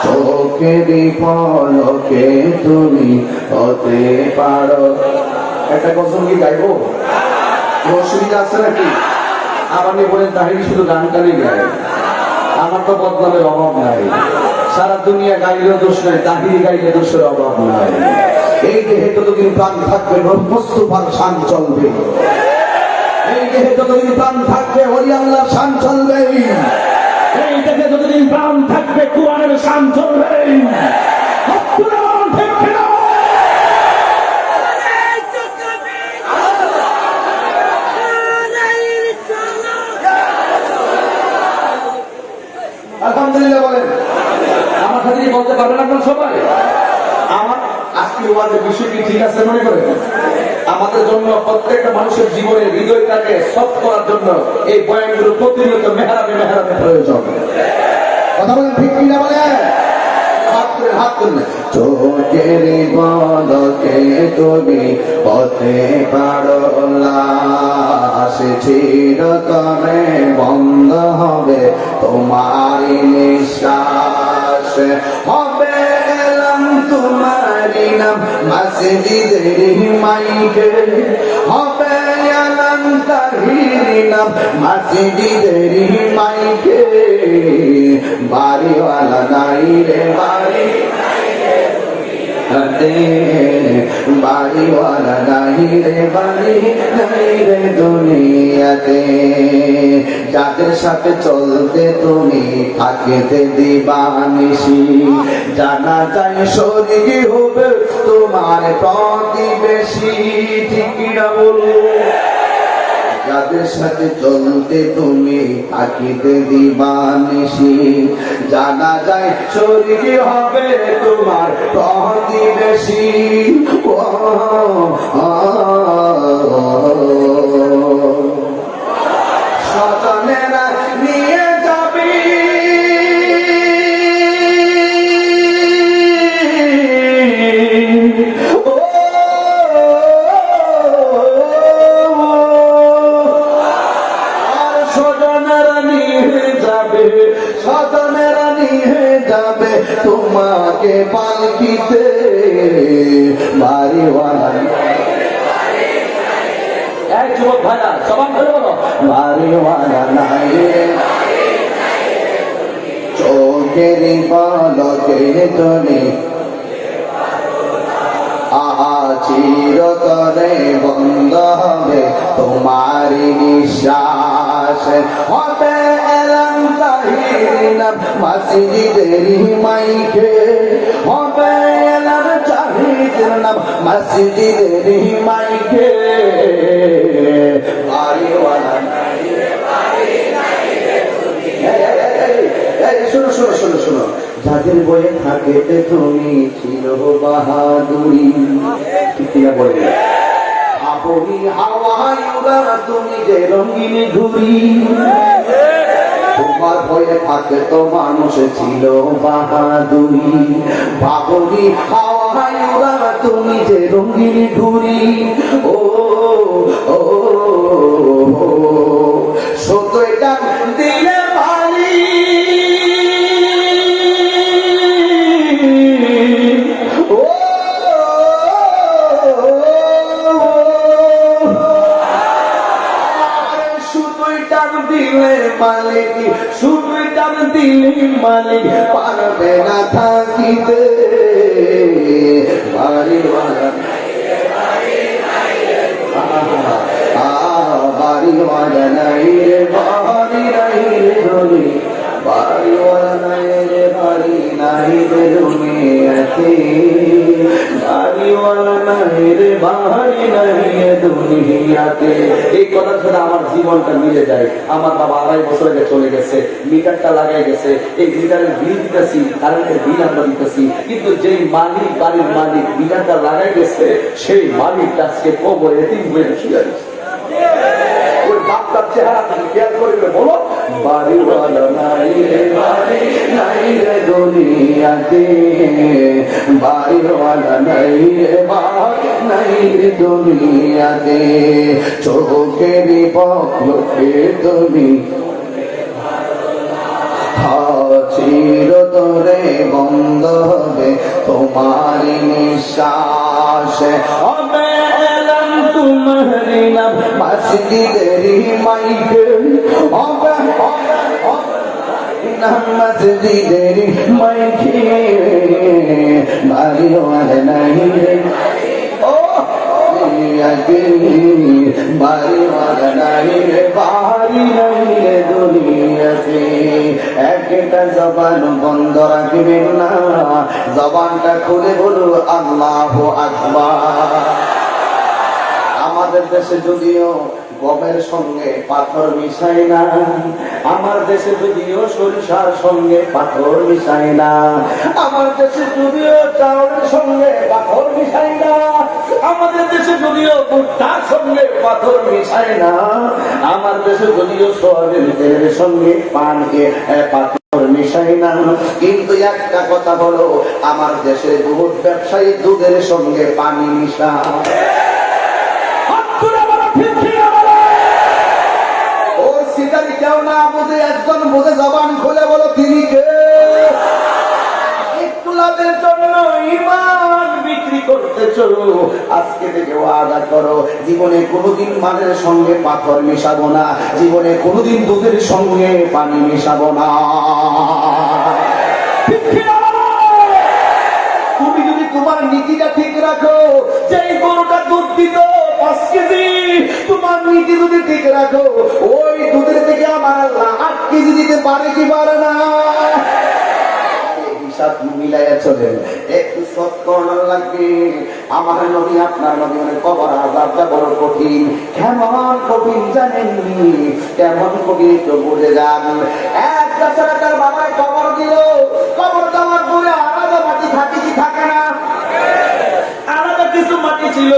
চোখের পলকে তুমি হতে পারো। একটা কসম কি গাইবো? অসুবিধা আছে নাকি? আপনি বলেন তাহিরি শুধু গান গানই গায়, আমার তো বদনামের অভাব নাই। সারা দুনিয়া গাইলেও দোষ নাই, তাহিরি গাইলে দোষের অভাব নাই। এই দেহে যতদিন প্রাণ থাকবে মোস্তফার শান চলবে, এই দেহে যতদিন প্রাণ থাকবে ওলি আল্লাহর শান চলবে, এই দেহে যতদিন প্রাণ থাকবে কুরআনের শান চলবে। আলহামদুলিল্লাহ বলেন। আমার সাথে বলতে পারবেন আপনার সবাই? আমার আজকের ওয়াজের বিষয়টি ঠিক আছে মনে করেন? আমাদের জন্য প্রত্যেকটা মানুষের জীবনের হৃদয়টাকে সফট করার জন্য এই বয়ানগুলো প্রতিনিয়ত মেহরাবে মেহরাবে প্রয়োজন। কথা বলেন ঠিক কিনা বলেন? হাত তুললে চোখের পলকে তুমি হতে পারো লাশ, চিরতরে বন্ধ হবে তোমার নিঃশ্বাস, হবে এলাম তোমারি নাম মসজিদের মাইকে, হবে এলাম তাহিরি নাম মসজিদের মাইকে, বাড়িওয়ালা নাই রে বাড়ি, বাড়িওয়ালা নাই রে বাড়ি নাই রে দুনিয়াতে, যাদের সাথে চলতে তুমি থাকিতে দিবানিশি, জানা যায় শরীর হবে তোমার প্রতিবেশী। ঠিক কিনা বলো? যাদের সাথে চলতে তুমি থাকিতে দিবানিশি, জানা যায় শরীর হবে তোমার প্রতিবেশী। স্বজনেরা নিয়ে যাবি স্বজনেরা নিয়ে যাবে তোমাকে পালকিতে, বাড়িওয়ালা এক যুবক ভাইরা সবাই ভালো বলো, বাড়িওয়ালা নাই চোখের পলকে তুমি চিরতরে বন্ধ হবে তোমার নিঃশ্বাস। হবে এলাম তাহিরিনাম মসজিদের মাইকে, হবে এলাম তাহিরিনাম মসজিদের মাইকে, বাড়িওয়ালা নাই শোনো শোনো শোনো শোনো, যাদের বয়ে থাকে তুমি ছিল বাহাদুরি, ঠিক বলে আপনি হাওয়ায় উড়া তুমি যে রঙিন ঘুরি, তোমার ভয়ে থাকে তো মানুষ ছিল বাহাদুরি, বাবুরি হাওয়ায় উড়া তুমি যে রঙিন ঘুরি। ও ও সত্য এটা দিলে পারি মালিক, শুধুই টান দিলে মালিক পারবে না থাকিতে, বাড়িওয়ালা বাড়িওয়ালা নাই রে বাড়ি নাই রে ধরি, বাড়িওয়ালা নাই রে বাড়ি নাই রে দুনিয়াতে, বাড়িওয়ালা নাই রে বাড়ি নাই রে দুনিয়াতে। এই কথা শুনে আমার জীবনটা মিলে যায়। আমার বাবা 2.5 বছর আগে চলে গেছে, মিটারটা লাগাই গেছে, এই মিটারের বিল দিতেছি, কারেন্টের বিল আমরা দিতেছি, কিন্তু যেই মালিক বাড়ির মালিক মিটারটা লাগাই গেছে সেই মালিকটা আজকে কবরে এতিম হয়ে শুয়ে আছে। ওই বাপটার চেহারা তুমি খেয়াল করবে, বলো বাড়িওয়ালা নাই রে বাড়ি নাই রে দুনিয়াতে, বাড়িওয়ালা নাই রে বাড়ি নাই রে দুনিয়াতে, চোখের পলকে তুমি চিরতরে বন্ধ হবে তোমার নিঃশ্বাস। হবে এলাম তোমার নাম মসজিদের মাইকে, হবে মসজিদের মাইকে, বাড়িওয়ালা নাই রে বাড়িওয়ালা নাই রে বাড়ি নাই রে দুনিয়াতে। একটা জবান বন্ধ রাখবেন না, জবানটা খুলে বলুন আল্লাহু আকবার। আমাদের দেশে যদিও গমের সঙ্গে পাথর মিশায় না, আমার দেশে যদিও সরিষার সঙ্গে পাথর মিশায় না, আমার দেশে যদিও চাউলের সঙ্গে পাথর মিশায় না, আমাদের দেশে যদিও ভুট্টার সঙ্গে পাথর মিশায় না, আমার দেশে যদিও সয়াবিন তেলের সঙ্গে পাথর মিশায় না, কিন্তু একটা কথা বলো, আমার দেশে বহুত ব্যবসায়ী দুধের সঙ্গে পানি মিশায়। কেউ না বুঝে একজন বুঝে জবান খুলে বলো তিনি কে? একটু লাভের জন্য ঈমান বিক্রি করতে চলো। আজকে থেকে ওয়াদা করো, জীবনে কোনোদিন মালের সঙ্গে পাথর মিশাবো না, জীবনে কোনোদিন দুধের সঙ্গে পানি মিশাবো না। তুমি যদি তোমার নীতিটা ঠিক রাখো, যে গরুটা দুধ দিত 5 কেজি, তোমার নীতি যদি ঠিক রাখো, ওই দুধের থেকে আমার আল্লাহ 8 কেজি দিতে পারে কি পারে না? হিসাব মিলাইয়া চলেন, একটু সৎকরণ লাগবে। আমার নবী আপনার নবী মানে কবর আযাবটা বড় কঠিন। কেমন কঠিন জানেননি? কেমন কঠিন একটু বুঝে যান। এক বেচারা তার বাবার কবর দিল, কবর দেওয়ার পরে আলাদা মাটি থাকে কি থাকে না? আলাদা কিছু মাটি ছিল,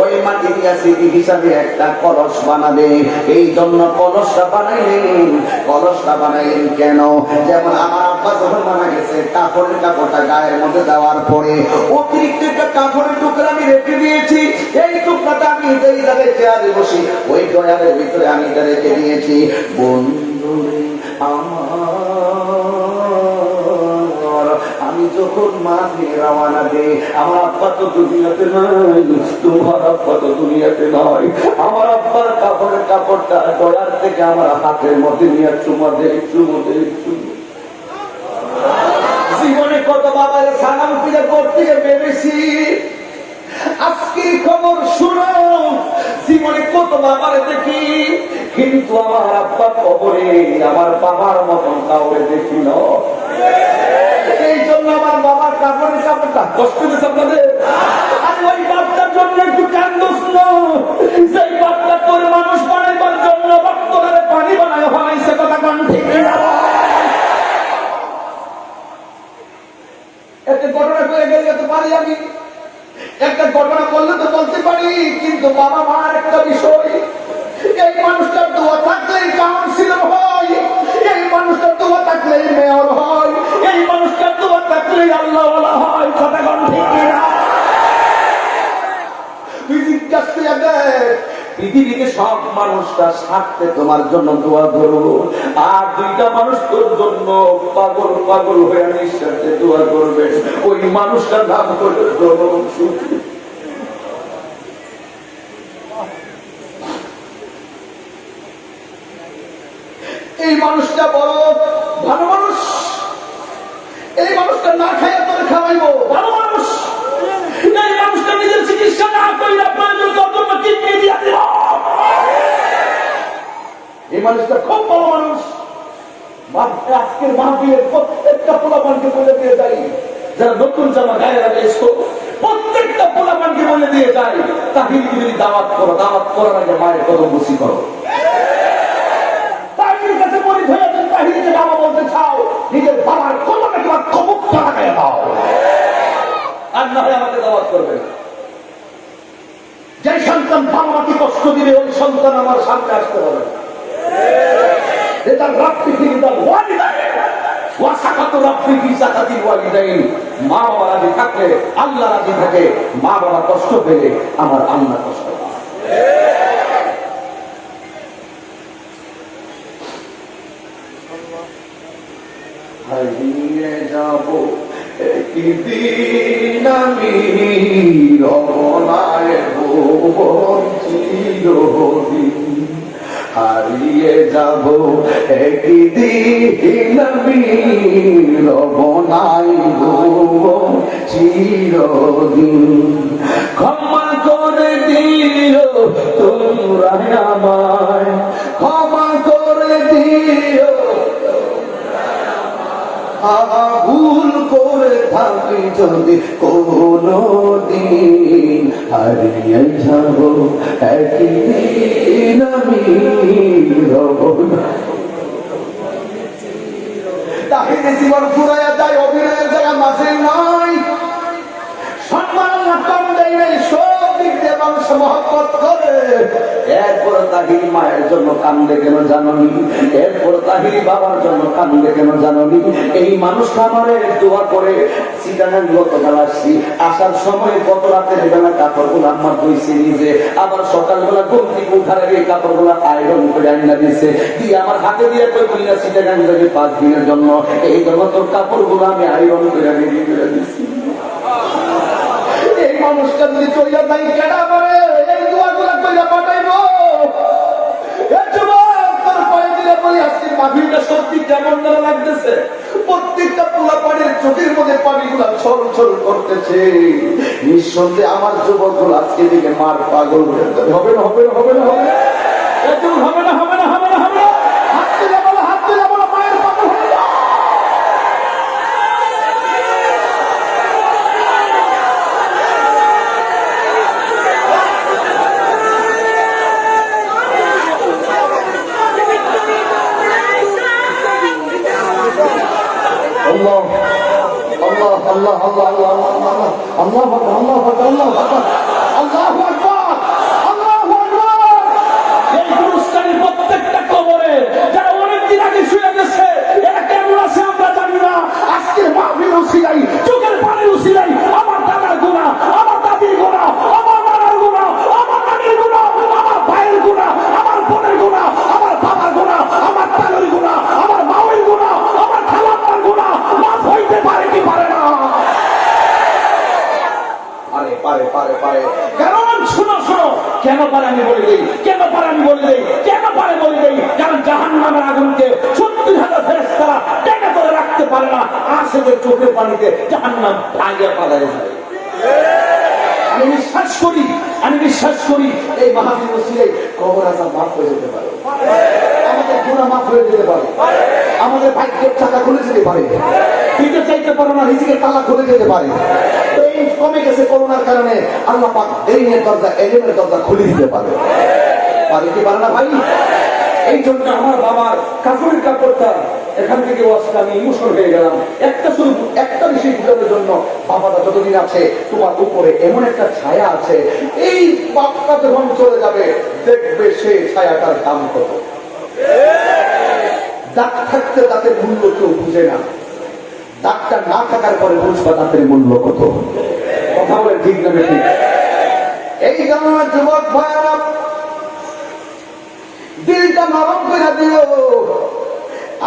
ওই মাটি দিয়া স্মৃতি হিসাবে একটা কলস বানাবে। এই জন্য কলসটা বানাইলেন। কলসটা বানাইলেন কেন? যেমন আমার আব্বা যখন মারা গেছে, কাপড়ের কাপড়টা গায়ের মধ্যে দেওয়ার পরে অতিরিক্ত একটা কাপড়ের টুকরা আমি রেখে দিয়েছি। এই টুকরাটা আমি যেই জায়গায় চেয়ারে বসি, ওই ডয়ারের ভিতরে আমি এটা রেখে দিয়েছি। বন্ধু আমি যখন মাঝে রওনা দেই, আমার আব্বা তো দুনিয়াতে নাই, তোমার আব্বা তো দুনিয়াতে নয়। আমার আব্বার কাপড়ের কাপড়টা ডয়ার থেকে আমার হাতের মধ্যে নিয়ে চুমা দেয়, চুমো দেয়, চুমো। জীবনে কত বাবার সালাম ফিরে করতে ভেবেছি, আজকে খবর শুনো, জীবনে কত বাবার দেখি, কিন্তু আমার আব্বা কবরে আমার বাবার মতন কাউরে দেখি না। এই জন্য আমার বাবার কাপড়ের কাপড়টা কষ্ট দিয়েছে আপনাদের। আর ওই বাপটার জন্য একটু কান্দোস না, সেই বাপটা তোর মানুষ বানাইবার জন্য ভক্তদের পানি বানায় হলাইছে, কথা কোন ঠিক না? একটা ঘটনা করে গেলে যেতে পারি আমি, একটা ঘটনা করলে তো বলতে পারি, কিন্তু বাবা মার একটা বিষয়, এই মানুষটার দোয়া থাকলেই কাউন্সিলর হয়, এই মানুষটার দোয়া থাকলেই মেয়র হয়, এই মানুষটার দোয়া থাকলেই আল্লাহওয়ালা হয়, কথা কোন ঠিক না? তুই জিজ্ঞাসা করে দেখ, পৃথিবীতে সব মানুষটা স্বার্থে তোমার জন্য দোয়া করবো, আর দুইটা মানুষ তোর জন্য পাগল পাগল হয়ে নিঃশ্বাসে দোয়া করবে, ওই মানুষটার নাম করে জনম সুখী। এই মানুষটা বড় ভালো মানুষ, এই মানুষটা না খাইয়া তোর খাওয়াইবো, ভালো মানুষ। এই মানুষটা নিজের চিকিৎসা না করিয়া প্রয়োজন যতটা কিডনি দিয়া দিব, এই মানুষটা খুব ভালো মানুষ। আজকের মাহফিলের প্রত্যেকটা পোলাপানকে বলে দিয়ে যাই, যারা নতুন জামা গায়ে লাগাইছো, প্রত্যেকটা পোলাপানকে বলে দিয়ে যাই, তাহিরকে যদি দাওয়াত করো, দাওয়াত করার আগে মায়ের কদম বুঝি করো। তাহিরের কাছে বলি ধরে দেন, তাহিরকে বাবা বলতে চাও, নিজের বাবার কদমে তোমার কবুকটা লাগাই দাও, আর না হয় আমাকে দাওয়াত করবে না। যে সন্তান বাবা মাকে কষ্ট দিবে, ওই সন্তান আমার সামনে আসতে হবে না। মা বাবা রাজি থাকলে আল্লাহ রাজি থাকে, মা বাবা কষ্ট পেলে আমার আল্লাহ কষ্ট পায়। হারিয়ে যাব একদিন আমি রমনায় চিরদিন, হারিয়ে যাব একদিন আমি রমনায় চিরদিন। ক্ষমা করে দিও তোমরা আমায়, ক্ষমা করে দিও, ভুল করে থাকি যদি কোনো দিন, হারিয়ে যাব একদিন আমি রমনা। তাহিরে জীবন ফুরাইয়া যায়, অভিনয়ের জায়গা মাঝে নয়, সম্মান কম দেয় নাই, সব দিক দিয়ে মানুষ মহব্বত করে। এরপর তাহির মায়ের জন্য কান্দে কেন জাননি, এরপর তাহির বাবার জন্য কান্দে কেন জাননি। এই মানুষটা আমার দোয়া করে সিটানা গতকাল আসছি, আসার সময় কত রাতের বেলা কাপড়গুলো আমার ধুইছে নিজে, আবার সকালবেলা ঘুম থেকে উঠার আগে কাপড়গুলো আয়রন করে আইনা দিচ্ছে, দিয়ে আমার হাতে দিয়ে কই বলিনা সিটানা যাবে 5 দিনের জন্য, এই জন্য তোর কাপড়গুলো আমি আয়রন করে রেডি করে দিচ্ছি। এই মানুষটা যদি চলিয়া যাই কেডা করে এই দোয়াগুলা কইরা পাঠাইবো? সত্যি কেমন লাগতেছে, প্রত্যেকটা পোলা পানির চোখের মধ্যে পানিগুলা ছল ছল করতেছে। নিঃসন্দেহে আমার যুবকগুলো আজকে দিকে মার পাগল হবে না, হবে না, হবে না, হবে না, হবে না, হবে না, হবে না, হবে না, হবে না। হাত তুলে বলো, হাত তুলে বলো, মায়ের পাগল হবে না। আল্লাহ আল্লাহ আল্লাহ আল্লাহ আল্লাহ আল্লাহ আল্লাহ আল্লাহু আকবার আল্লাহু আকবার। এই গুরুস্থানের প্রত্যেকটা কবরে যারা অনেকদিন আগে শুয়ে গেছে, এরা কেমন আছে আমরা জানি না। আজকের মাহফিল উসিলাই, চোখের পানির উসিলাই আমার দাদার গুনাহ, আমার দাদির গুনাহ, আমার নানার গুনাহ, আমার নানির গুনাহ, আমার ভাইয়ের গুনাহ, আমার বোনের গুনাহ, আমার বাবার গুনাহ, আমার তালের গুনাহ, আমার মায়ের গুনাহ, আমার খালাম্মার গুনাহ মাফ হইতে পারে কি পারে না? আরে পারে পারে পারে। কারণ শুনো শুনো, কেন পারে আমি বলে দেই, কেন পারে আমি বলে দেই, কেন পারে বলে দেই। কারণ জাহান্নামের আগুনকে 70,000 ফেরেশতারা টেনে ধরে রাখতে পারে না। আসলে চোখের পানিতে জাহান্নাম ভাঙিয়ে পালায় যায়। আমি বিশ্বাস করি এই মাহফিল ওসিলায় কবর আযাব মাফ হয়ে যেতে পারে, আমাদের গুনাহ মাফ হয়ে যেতে পারে, আমাদের ভাগ্যের চাকা খুলে যেতে পারে, দিতে চাইতে পারো না রিজিকের তালা খুলে যেতে পারে। তো এই কমে গেছে করোনার কারণে, আল্লাহ পাক দিনের দরজা, এলেমের দরজা খুলে দিতে পারে। পারে কি পারে না ভাই? এই জন্য আমার বাবার কাপড়ের কাপড়টা এখান থেকে ওয়াজটা আমি ইমোশনাল হয়ে গেলাম। একটা বিষয় বুঝানোর জন্য, বাবাটা যতদিন আছে তোমার উপরে এমন একটা ছায়া আছে, এই বাপটা যখন চলে যাবে দেখবে সেই ছায়াটার দাম কত। দাগ থাকতে তাদের মূল্য কেউ বুঝে না, দাগটা না থাকার পরে বুঝবা তাদের মূল্য কত। কথা বলে ঠিক না ঠিক? এই যেমন যুবক ভাইয়েরা দিলটা নরম করে দিল।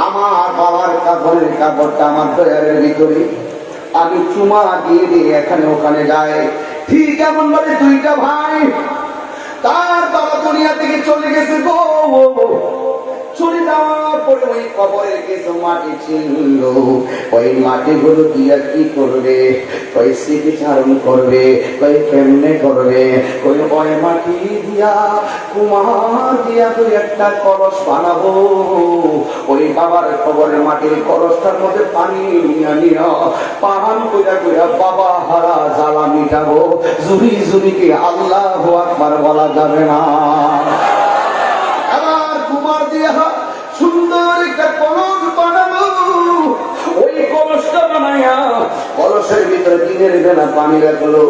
আমার বাবার কাপড়ের কাপড়টা আমার দয়ারের ভিতরে আমি চুমা দিয়ে দিয়ে এখানে ওখানে যাই। ঠিক এমন ভাবে দুইটা ভাই, তার বাবা দুনিয়া থেকে চলে গেছে গো। চলে যাওয়ার পরে ওই কবরে কিছু মাটি ছিল, ওই মাটিগুলো দিয়া কি করবে, ওই স্মৃতিচারণ করবে, ওই কেমনে করবে, ওই মাটি দিয়া কুমার দিয়া তুই একটা কলস বানাবো। ওই বাবার কবরের মাটির কলসটার মধ্যে পানি নিয়া নিয়া পান কইরা কইরা বাবা হারা জ্বালা মিটাবো। জুরি জুরিকে আল্লাহু আকবার বলা যাবে না। কুমার দিয়া সুন্দর একটা কলস বানাবো। ওই কলসটা বানাইয়া কলসের ভিতরে দিনের বেলা পানি রাখলো,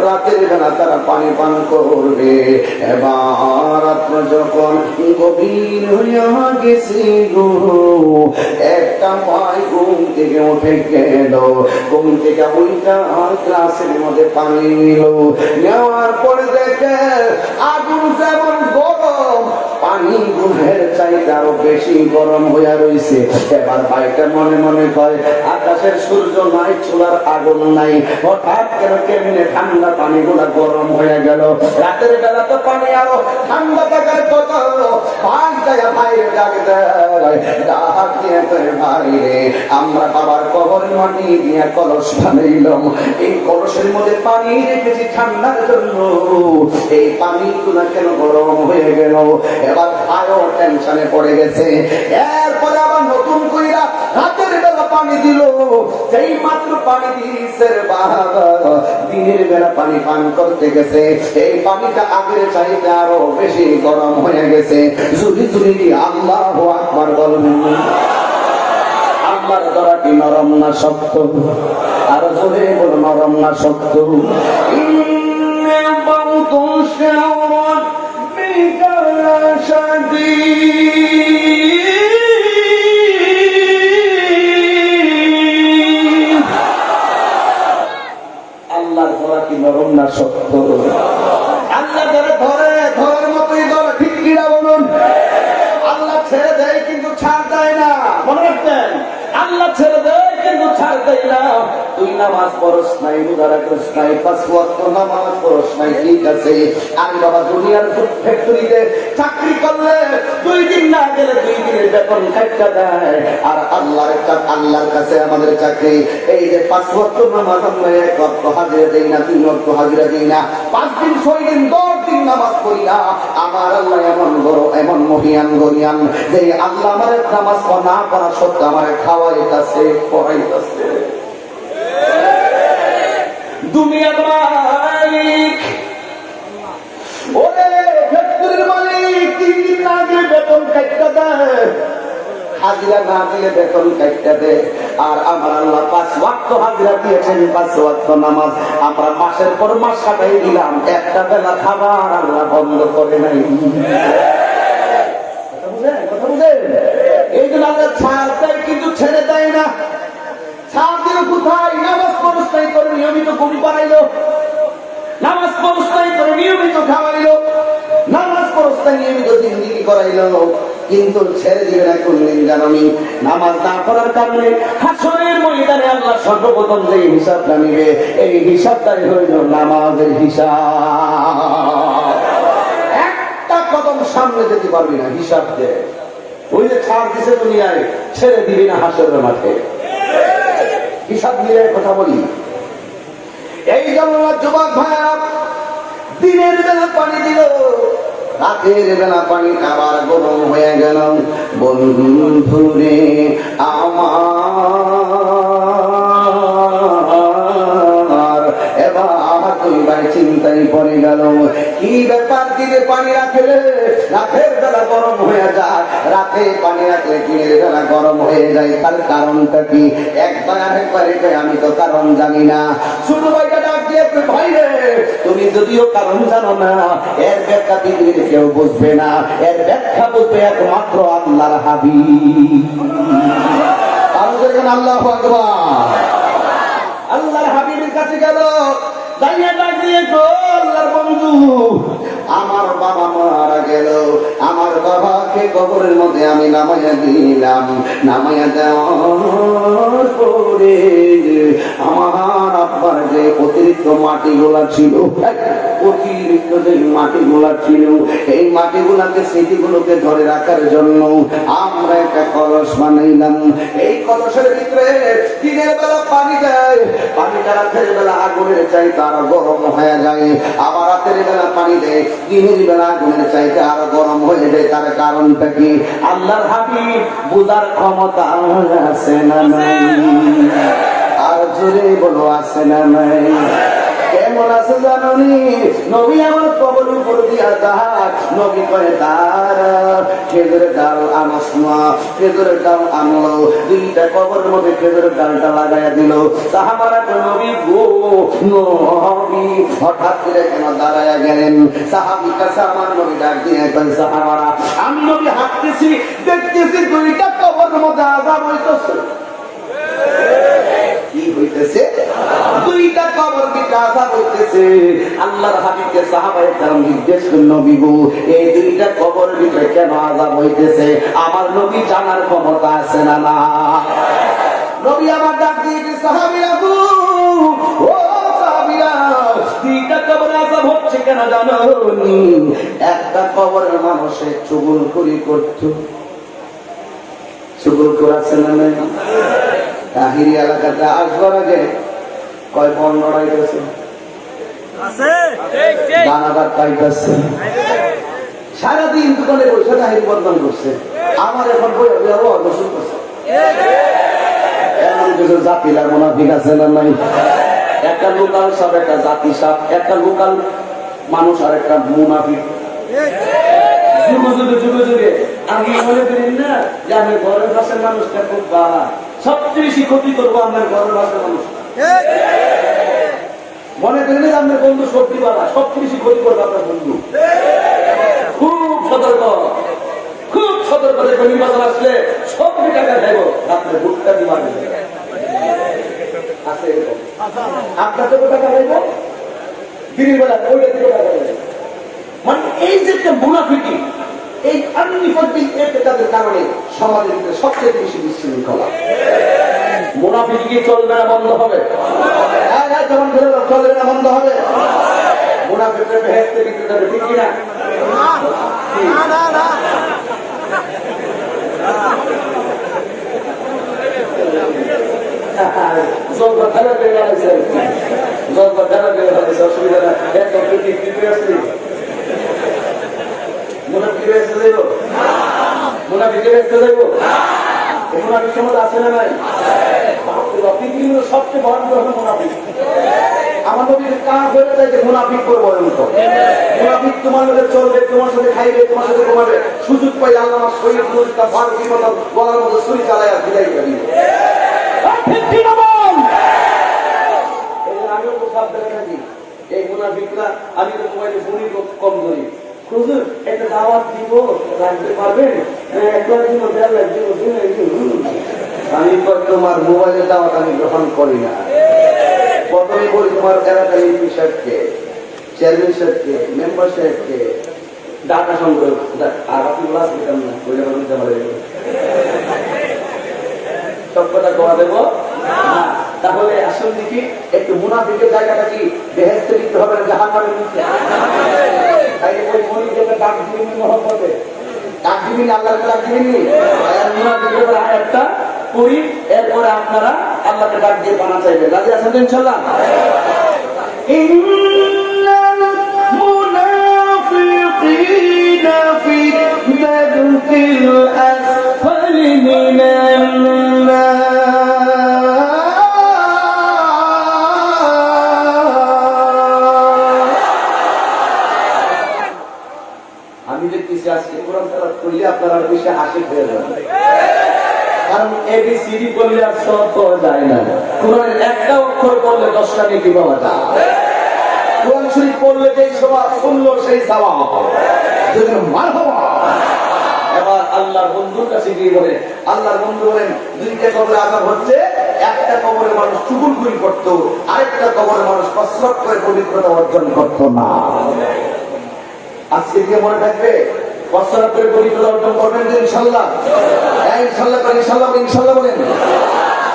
রাতের বেলা তারা পানি পান করবে। এবার রাত্র যখন গভীর হইয়া গেছে গো, একটা মাই ঘুম থেকে উঠে গেল। ঘুম থেকে ওইটা গ্লাসের মধ্যে পানি নিল, নেওয়ার পরে দেখে আগুন যেমন গরম, পানি ঘুমের চাইতে আরো বেশি গরম হইয়া রয়েছে। এবার ভাইটা মনে মনে কয়, আকাশের সূর্য নাই, চুলার আগুন নাই, হঠাৎ কেন কেমনে ঠান্ডা পানি গুলা গরম হয়ে গেল। রাতের বেলা তো পানি আরো ঠান্ডা থাকার কথা। ভাই যায় ভাইরে ডাক দেয়, ডাক দিয়ে ভাইরে আমরা বাবার কবর মাটি দিয়ে কলস বানাইলাম, এই কলসের মধ্যে পানি রেখেছি ঠান্ডার জন্য, এই পানি গুলা কেন গরম হয়ে গেল। এবার ভাইও টেনশনে পড়ে গেছে। এরপরে আবার নতুন কইরা রাতের বেলা পানি দিল। যেই মাত্র পানি দিয়েছে বাবা, দিনের বেলা পানি পান করতে গেছে, এই পানিটা আগের চাইতে আরো বেশি গরম হয়ে গেছে। জুরি জুরি দিয়ে আল্লাহু আকবার বলবেন। আল্লাহর দরা কি নরম না শক্ত? আর জোরে বল, নরম না শক্ত? আল্লাহর ধরা কি নরম না শক্ত? আল্লাহ ধরে ধরার মতোই ধরে, ঠিক কিনা বলুন? আল্লাহ ছেড়ে দেয় কিন্তু ছাড় দেয় না, মনে রাখবেন। আল্লাহ ছেড়ে দেয় কিন্তু ছাড় দেয় না। তুই নামাজ পড়স নাই, রোজা রাখস নাই, 5 ওয়াক্ত নামাজ পড়স নাই, ঠিক আছে। আমি বাবা দুনিয়ার ফ্যাক্টরিতে চাকরি করলে 2 দিন না গেলে 2 দিনের বেতন কাটা দেয়। আর আল্লাহর কাছে আমাদের চাকরি এই যে 5 ওয়াক্ত নামাজ আমরা 1 ওয়াক্ত হাজিরা দেই না, 3 ওয়াক্ত হাজিরা দেই না, 5 দিন 6 দিন 10 দিন নামাজ পড়ি না। আমার আল্লাহ এমন বড়, এমন মহিয়ান গরিয়ান যে আল্লাহ আমার নামাজ না পড়া সত্ত্বেও আমার খাওয়াইতাছে, পড়াইতাছে। দুনিয়ার মালিক, ওরে ফ্যাক্টরির মালিক 3 দিন আগে বেতন কাটতে দেয়। হাজিরা না দিলে বেতন কাটতে দে। আর আমার আল্লাহ 5 ওয়াক্ত হাজিরা দিয়েছেন, 5 ওয়াক্ত নামাজ। আমরা মাসের পর মাস কাটাই দিলাম, একটা বেলা খাবার আল্লাহ বন্ধ করে নাই। কথা বুঝেন? এই জন্য আল্লাহ ছাড় দেয় কিন্তু ছেড়ে দেয় না। ছাড় দিল কোথায়? নামাজ পড়স্তাই করে নিয়মিত ঘুম পাড়াইলো, নামাজ পড়স্তাই করে নিয়মিত খাওয়াইলো, নামাজ পড়স্তাই নিয়মিত জিন্দিগি করাইলো, কিন্তু ছেড়ে দিবে না কোনদিন জানানি। নামাজ না করার কারণে হাসরের ময়দানে আল্লাহ সর্বপ্রথম যে হিসাবটা নিবে, এই হিসাবটাই হইল নামাজের হিসাব। একটা কদম সামনে যেতে পারবি না হিসাব দিয়ে। ওই যে ছাড় দিছে দুনিয়ায়, ছেড়ে দিবি না হাসরের মাঠে। হিসাব নিয়ে কথা বলি। এই জন্য যুবক ভাইরা দিনের বেলা পানি দিল, রাতের বেলা পানি আবার গরম হয়ে গেল। বন্ধুরে আমার এবার তুই ভাই চিন্তায় পড়ে গেল, কি ব্যাপার? দিনে পানি রাখলে রাতের বেলা গরম হয়ে যায়, রাতে পানি রাখলে দিনের বেলা গরম হয়ে যায়। তার কারণটা কি? একবার আমি তো কারণ জানি না। ছোট ভাইটা ডাক দিয়ে, ভাই রে, তুমি যদিও কারণ জানো না, এর ব্যাখ্যা পৃথিবীর কেউ বুঝবে না, এর ব্যাখ্যা বুঝবে একমাত্র আল্লাহর হাবিব। আল্লাহু আকবার। আল্লাহর হাবিবের কাছে গেল, দাঁড়িয়ে ডাক দিয়ে, আল্লাহর বন্ধু, আমার বাবা মারা গেল, আমার বাবাকে কবরের মধ্যে আমি নামাইয়া দিলাম। নামাইয়া দেওয়ার পরে আমার আব্বার যে অতিরিক্ত মাটিগুলা ছিল, অতিরিক্ত যে মাটিগুলা ছিল, এই মাটিগুলাকে, স্মৃতিগুলোকে ধরে রাখার জন্য আমরা একটা কলস বানাইলাম। এই কলসের ভিতরে দিনের বেলা পানি দেয়, পানিটা রাতের বেলা আগুনের চাইতে আরো গরম হয়ে যায়, আবার রাতের বেলা পানি দেয়, দিনের বেলা আগুনের চাইতে আরো গরম হয়ে যায়। তার কারণটা কি? আল্লাহর হাবিব বুঝার ক্ষমতা আছে না নাই? আর জোরে বলো, আছে না নাই? কেমন আছে জানি? নবী আমার কবর উপর দিয়া দাঁত, নবী করে তার খেজুরের ডাল আনস না, খেজুরের ডাল আনলো, দুইটা কবরের মধ্যে খেজুরের ডালটা লাগাইয়া দিল। সাহাবারা তো নবী গো নবী, হঠাৎ করে কেন দাঁড়াইয়া গেলেন? সাহাবীর কাছে আমার নবী ডাক দিয়ে কয়, সাহাবারা, আমি নবী হাঁটতেছি, দেখতেছি দুইটা কবরের মধ্যে আযাব হইতেছে। কি হইতেছে? দুইটা কবর দিকে আযাব হইতেছে। আল্লাহর হাবিবকে সাহাবায়ে কেরাম জিজ্ঞেস করলেন, নবী গো, এই দুইটা কবরের ভিতরে কেন আযাব হইতেছে? আমার নবী জানার ক্ষমতা আছে না না? নবী আমার ডাক দিয়ে, সাহাবীরা গো, ও সাহাবীরা, দুইটা কবরে আযাব হচ্ছে কেন জানো? একটা কবরের মানুষে চুগলখড়ি করত, চুগলখড় আছে না নাই? তাহিরি এলাকাতে আসবার আগে কয় বন লড়াইতেছে, দানাদার পাইতেছে, সারাদিন দোকানে বসে তাহিরি বদনাম করছে। আমার এখন বই অবশ্যই করছে। এমন কিছু জাতিলার মুনাফিক আছে না নাই? একটা লোকাল সাপ, একটা জাতি সাপ, একটা লোকাল মানুষ আর একটা মুনাফিক। যুগে যুগে যুগে যুগে আমি মনে করি না যে আমি ঘরের পাশের মানুষটা খুব বাড়া, সবচেয়ে বেশি ক্ষতি করবো আমার ঘরের পাশের মানুষ। মনে করি না আপনার বন্ধু সত্যি বাড়া, সবচেয়ে বেশি ক্ষতি করবো আপনার বন্ধু। খুব সতর্ক, খুব সতর্ক। দেখো নির্বাচন আসলে সব টাকা খাইব, আপনার ভোটটা দিবার আছে এরকম। আপনার তো টাকা খাইব, দিনের বেলা ওইটা থেকে টাকা খাইব। মানে এই যে একটা মুনাফিকি, এই আননিফাতিক এর কারণে সমাজের ভিতরে সবচেয়ে বেশি বিশৃঙ্খলা। মুনাফিকি কি চলবে না বন্ধ হবে? যেমন চলবে না বন্ধ হবে। মুনাফিকরা বেহেশতে বিক্রি করবে, ঠিক কিনা? অসুবিধা না, মুনাফিক বেহেশতে যাইব, মুনাফিক বেহেশতে যাইব। মুনাফিক সমাজ আছে না নাই? পৃথিবীর সবচেয়ে ভয়ঙ্কর হলো মুনাফিক। আমার নবীর কাজ হয়ে যায় যে মুনাফিক করবো। মুনাফিক তোমার মধ্যে চলবে, তোমার সাথে খাইবে, তোমার সাথে ঘুমাবে, সুযোগ পাই আল্লাহ শরীর মুস্তা ফারুকি মতো গলার মধ্যে ছুরি চালায় বিদায় করে দিবে। ঠিক কি না বল? আমিও তো সাবধানে থাকি। এই মুনাফিকরা আমি তো মোবাইলে ফোনই কম করি। হুজুর একটা দাওয়াত দিব, রাখতে পারবেন? একবার দিব, দেড় লাখ দিব, আমি তোমার মোবাইলের দাওয়াত আমি গ্রহণ করি না। প্রথমে বলি তোমার এলাকার এমপি সাহেবকে, চেয়ারম্যান সাহেবকে, মেম্বার সাহেবকে ডাটা সংগ্রহ, আর আপনি ক্লাস দিতাম না, বলে দিতে পারে সব কথা কওয়া দেবো না। তাহলে আসল দেখি একটু মুনাফিকের জায়গাটা কি বেহেশতে দিতে হবে না জাহান্নামের নিচে? তাই ওই মনিকে ডাক দিবেন মহব্বতে, ডাক দিবেন আল্লাহকে, ডাক দিবেন মুনাফিকের আয়াতটা করি, এরপরে আপনারা আল্লাহকে ডাক দিয়ে পানা চাইবেন। রাজি আছেন ইনশাআল্লাহ? ইন্নাল মুনাফিকিনা ফি দারকিল আসফালি মিনান নার। আমি দেখতেছি আজকে কোরআন তেলাওয়াত করলে আপনারা আরো বেশি আশিক হয়ে যাবেন, কারণ এবিসিডি করলে আর সব পাওয়া যায় না। কোরআনের একটা অক্ষর পড়লে 10টা নেকি পাওয়া যায়। কোরআন শরীফ পড়লে যেই সওয়াব, শুনলো সেই সওয়াব। যদি মারহাবা। এবার আল্লাহর বন্ধুর কাছে গিয়ে বলে, আল্লাহর বন্ধু বলেন দুইটা কবরে আযাব হচ্ছে, একটা কবরে মানুষ চুগুলখুরি করত, আরেকটা কবরে মানুষ কসরত করে পবিত্রতা অর্জন করত না। আজকে কি মনে থাকবে? কসরত করে পবিত্রতা অর্জন করবেন তো ইনশাআল্লাহ? ইনশাআল্লাহ করেন, ইনশাআল্লাহ বলেন, ইনশাআল্লাহ বলেন।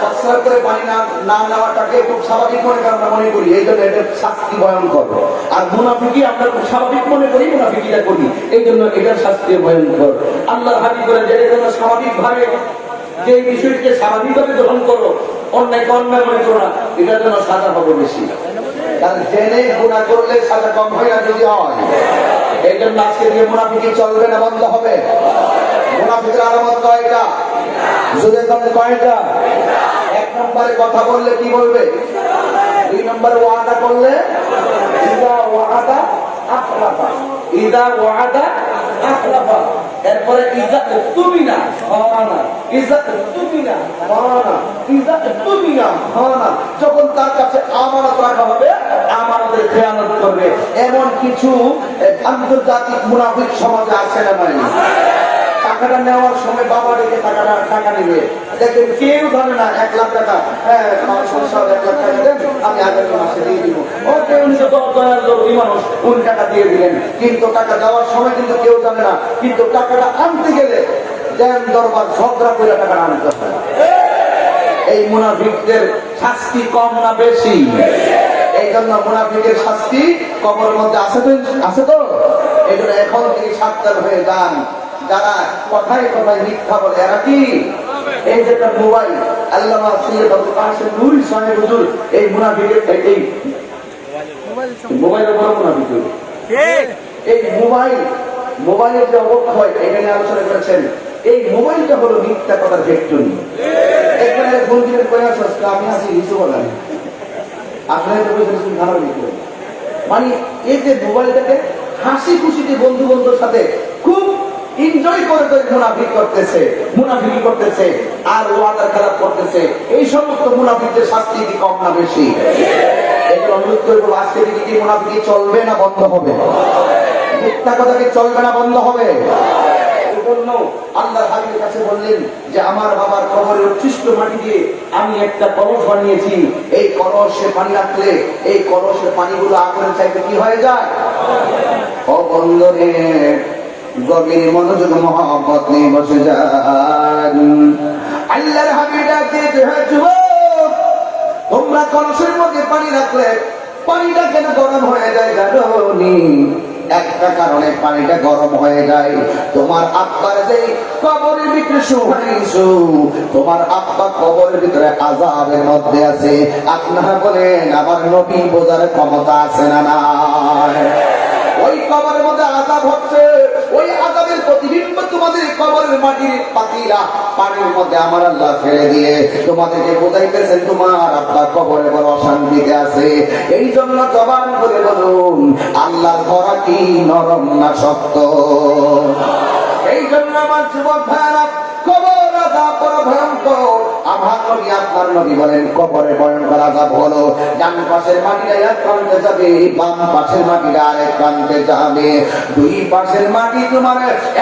কসরত করে পানি না নেওয়াটাকে খুব স্বাভাবিক মনে করে আমরা মনে করি, এই জন্য এটা শাস্তি ভয়ঙ্কর। আর মুনাফিকি আমরা খুব স্বাভাবিক মনে করি, মুনাফিকিটা করি, এই জন্য এটার শাস্তি ভয়ঙ্কর। আল্লাহর হাবিব বলেন যে এটা যেন স্বাভাবিকভাবে, যে বিষয়কে স্বাভাবিকভাবে গ্রহণ করো, অন্যায়কে অন্যায় মনে করো না, এটার জন্য সাজা পাবো বেশি। কারণ জেনে গুনাহ করলে সাজা কম হয় না, যদি হয়। এই জন্য আজকে দিয়ে মুনাফিকি চলবে না, বন্ধ হবে। মুনাফিকের আলামত কয়টা? যদি তাদের কয়টা? 1 নম্বরে কথা বললে কি বলবে? 2 নম্বরে ওয়াদা করলে ইদা ওয়াদা আখলাফা, ইদা ওয়াদা আখলাফা। এরপরে ইজা তুমিনা খানা, ইজা তুমিনা খানা, ইজা তুমিনা খানা। যখন তার কাছে আমানত রাখা হবে, আমানতের খেয়ানত করবে। এমন কিছু আন্তর্জাতিক মুনাফিক সমাজে আছে না নাই? টাকাটা নেওয়ার সময় বাবা রেখে টাকা নেবে, দেখবেন কেউ জানে না 1 লাখ টাকা, হ্যাঁ 1 লাখ টাকা দেন, আমি আগামী মাসে দিয়ে দিব। ও কেউ মানুষ কোন টাকা দিয়ে দিলেন, কিন্তু টাকা দেওয়ার সময় কিন্তু কেউ জানে না। কিন্তু টাকাটা আনতে গেলে দেন দরবার ঝগড়া করে টাকাটা আনতে হয়। এই মুনাফিকদের শাস্তি কম না বেশি? এই জন্য মুনাফিকের শাস্তি কবরের মধ্যে আছে তো। এই জন্য এখন থেকে সাবধান হয়ে যান। যারা কথায় কথায় মিথ্যা বলে, এরা কি? এই যে একটা মোবাইল, আল্লামা সৈয়দ আবুল কাসেম নূরী সাহেব হুজুর এই মুনাফিকের, এই মোবাইলের বড় মুনাফিক। এই মোবাইলের যে অবক্ষয় এখানে আলোচনা করেছেন, এই মোবাইলটা হলো মিথ্যা কথার ফ্যাক্টরি। এখানে ফোন দিলে কয়ে আসছ, আমি আছি কিছু বলেন, আপনারা তো বলছেন ধারণা দিতে। মানে এই যে মোবাইলটাকে হাসি খুশিতে বন্ধু বন্ধুর সাথে খুব এনজয় করে মুনাফিকি করতেছে আর ওয়াদা খেলাপ করতেছে। এই সমস্ত মুনাফিকদের শাস্তি কি কম না বেশি? এগুলো অনুরোধ করবো, আজকে থেকে কি মুনাফিকি চলবে না বন্ধ হবে? মিথ্যা কথা কি চলবে না বন্ধ হবে? আল্লাহর হাবিবের কাছে বললেন যে আমার বাবার কবরের উচ্ছিষ্ট মাটি দিয়ে আমি একটা কলস বানিয়েছি, এই কলসে পানি রাখলে এই কলসের পানিগুলো আগুনের চাইতে কি হয়ে যায়? ও বন্ধুরে, গভীর মনোযোগ মহব্বত নিয়ে বসে যান। আল্লাহর হাবিব ডাকতে, হে যুবক, তোমরা কলসের মধ্যে পানি রাখলে পানিটা কেন গরম হয়ে যায় জানোনি? একটা কারণে পানিটা গরম হয়ে যায়, তোমার আব্বার যে কবরের ভিতরে শুহাইছো, তোমার আব্বা কবরের ভিতরে আযাবের মধ্যে আছে। আপনারা বলেন আমার নবী বোঝার ক্ষমতা আছে না নাই? ওই কবরের মধ্যে আযাব হচ্ছে, ওই আযাবের প্রতিবিম্ব তোমাদের কবরের মাটির পাতিলা পানির মধ্যে আমার আল্লাহ ফেলে দিয়ে তোমাদেরকে বোঝাইতেছেন তোমার আব্বা কবরে বড় অশান্তিতে আছে। এই জন্য জবান করে বলুন, আল্লাহর ধরা কি নরম না শক্ত? এই জন্য আমার যুবক ভাইরা, কবর আযাব বড় ভয়ঙ্কর। আমার নবী আপনার নবী বলেন কবরে ভয়ঙ্কর আযাব হলো ডান পাশের মাটিটা এক প্রান্তে যাবে, বাম পাশের মাটিটা আরেক প্রান্তে যাবে। দুই পাশের মাটি তোমার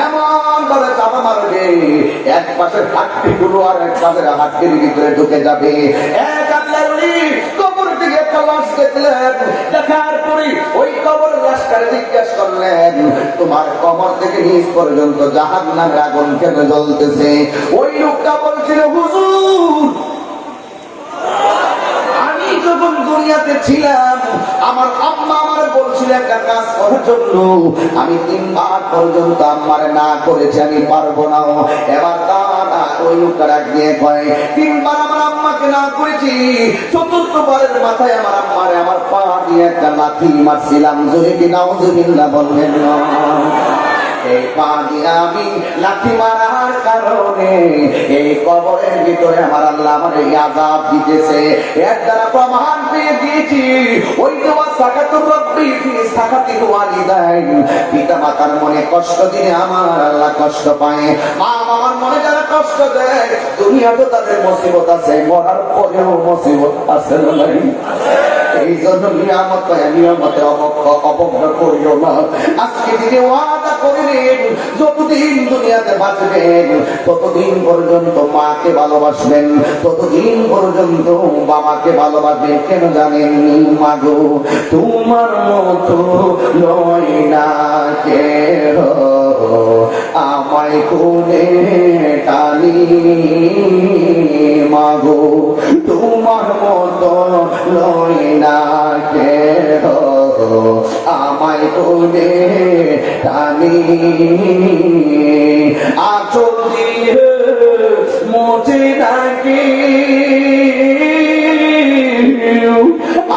এমন ভাবে চাপা মারবে, এক পাশের হাড্ডিগুলো আর এক পাশের হাড্ডির ভিতরে ঢুকে যাবে। এক আল্লাহর ওলি কবর থেকে একটা লাশ দেখলেন, দেখার পরে ওই কবর লাশটারে জিজ্ঞেস করলেন, তোমার কবর থেকে নিচ পর্যন্ত জাহান্নামের আগুন কেন জ্বলতেছে? ওই লোকটা বলছিল, হুজুর আমি যখন দুনিয়াতে ছিলাম আমার আম্মা আমার বলছিল একটা কাজ করার জন্য, আমি 3 বার পর্যন্ত আম্মারে না করেছি, আমি পারবো না। এবার দাদা ওই লোকটা ডাক দিয়ে কয়, 3 বার আমার আম্মাকে না করেছি, 4th বারের মাথায় আমার আম্মারে আমার পা দিয়ে একটা লাথি মারছিলাম। জোরে কি নাউজুবিল্লাহ বলবেন না? এই পা দিয়ে আমি লাথি মারার কারণে এই কবরের ভিতরে আমার আল্লাহ আমার এই আযাব দিতেছে। এর দ্বারা প্রমাণ পেয়ে দিয়েছি ওই দেওয়া সাকাতুর রব্বি ফি সাকাতিল ওয়ালিদাইন, পিতা মাতার মনে কষ্ট দিলে আমার আল্লাহ কষ্ট পায়। মা বাবার মনে যারা কষ্ট দেয়, দুনিয়াতে তাদের মুসিবত আছে, মরার পরেও মুসিবত আছে না নাই? এই জন্য নিয়ামতের অবজ্ঞা করিও না। আজকে দিনে ওয়াদা করিলেন যতদিন দুনিয়াতে বাঁচবেন ততদিন পর্যন্ত মাকে ভালোবাসবেন, ততদিন পর্যন্ত বাবাকে ভালোবাসবেন। কেন জানেন? মাগো তোমার মতো নয় না কেহ আমায় কোলে টানি, মাগো তোমার মতো নয় না কেহ আমায় কোলে টানি। আঁচল দিয়ে মোচে ডাকি,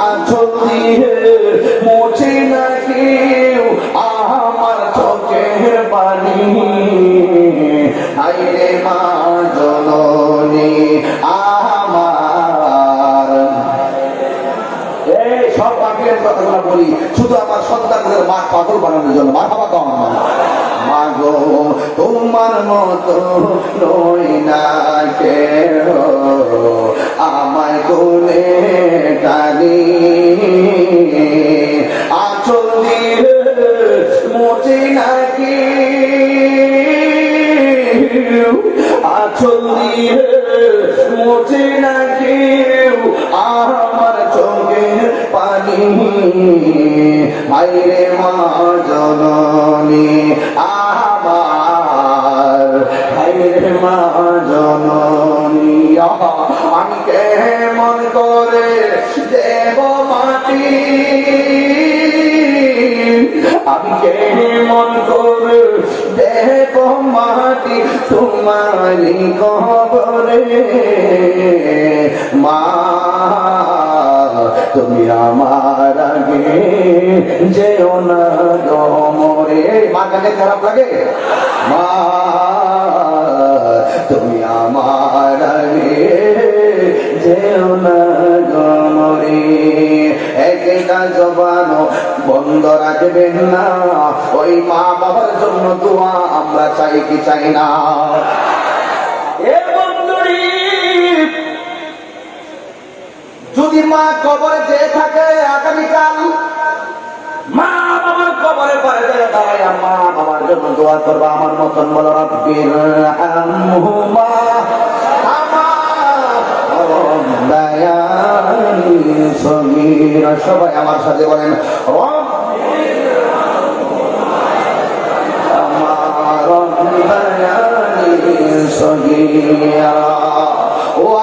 আঁচল দিয়ে মোচে ডাকি আমার চোখের পানি। আইরে মা জননী আমার, এই সব পাখির কথাগুলো বলি শুধু আমার সন্তানদের মা পাগল বানানোর জন্য। মা বাবা কম মাগো তোমার মতো নয় না কেহ আমায় কোলে টানি। আঁচল দিয়ে মোচে নাকি, আঁচল দিয়ে মোচে নাকি আমার চোখে পানি। আইরে মা জননী আমার, আইরে মা জননী আমি কেমন করে দেব মাটি, আমি কেমন করে দেব মাটি তোমারি কবরে। মা তুমি আমার আগে যেও না গমরে। মা কাছে খারাপ লাগে? মা তুমি আমার আগে যেও না গমরে। একটা জবান বন্ধ রাখবেন না, ওই মা বাবার জন্য দোয়া আমরা চাই কি চাই না? যদি মা কবরে যেয়ে থাকে আগামীকাল, মা বাবার কবরে পরে দাঁড়ায় মা বাবার জন্য দোয়া করবা আমার মতন। বলো রব্বির হামহুমা সবাই আমার সাথে বলেন, ও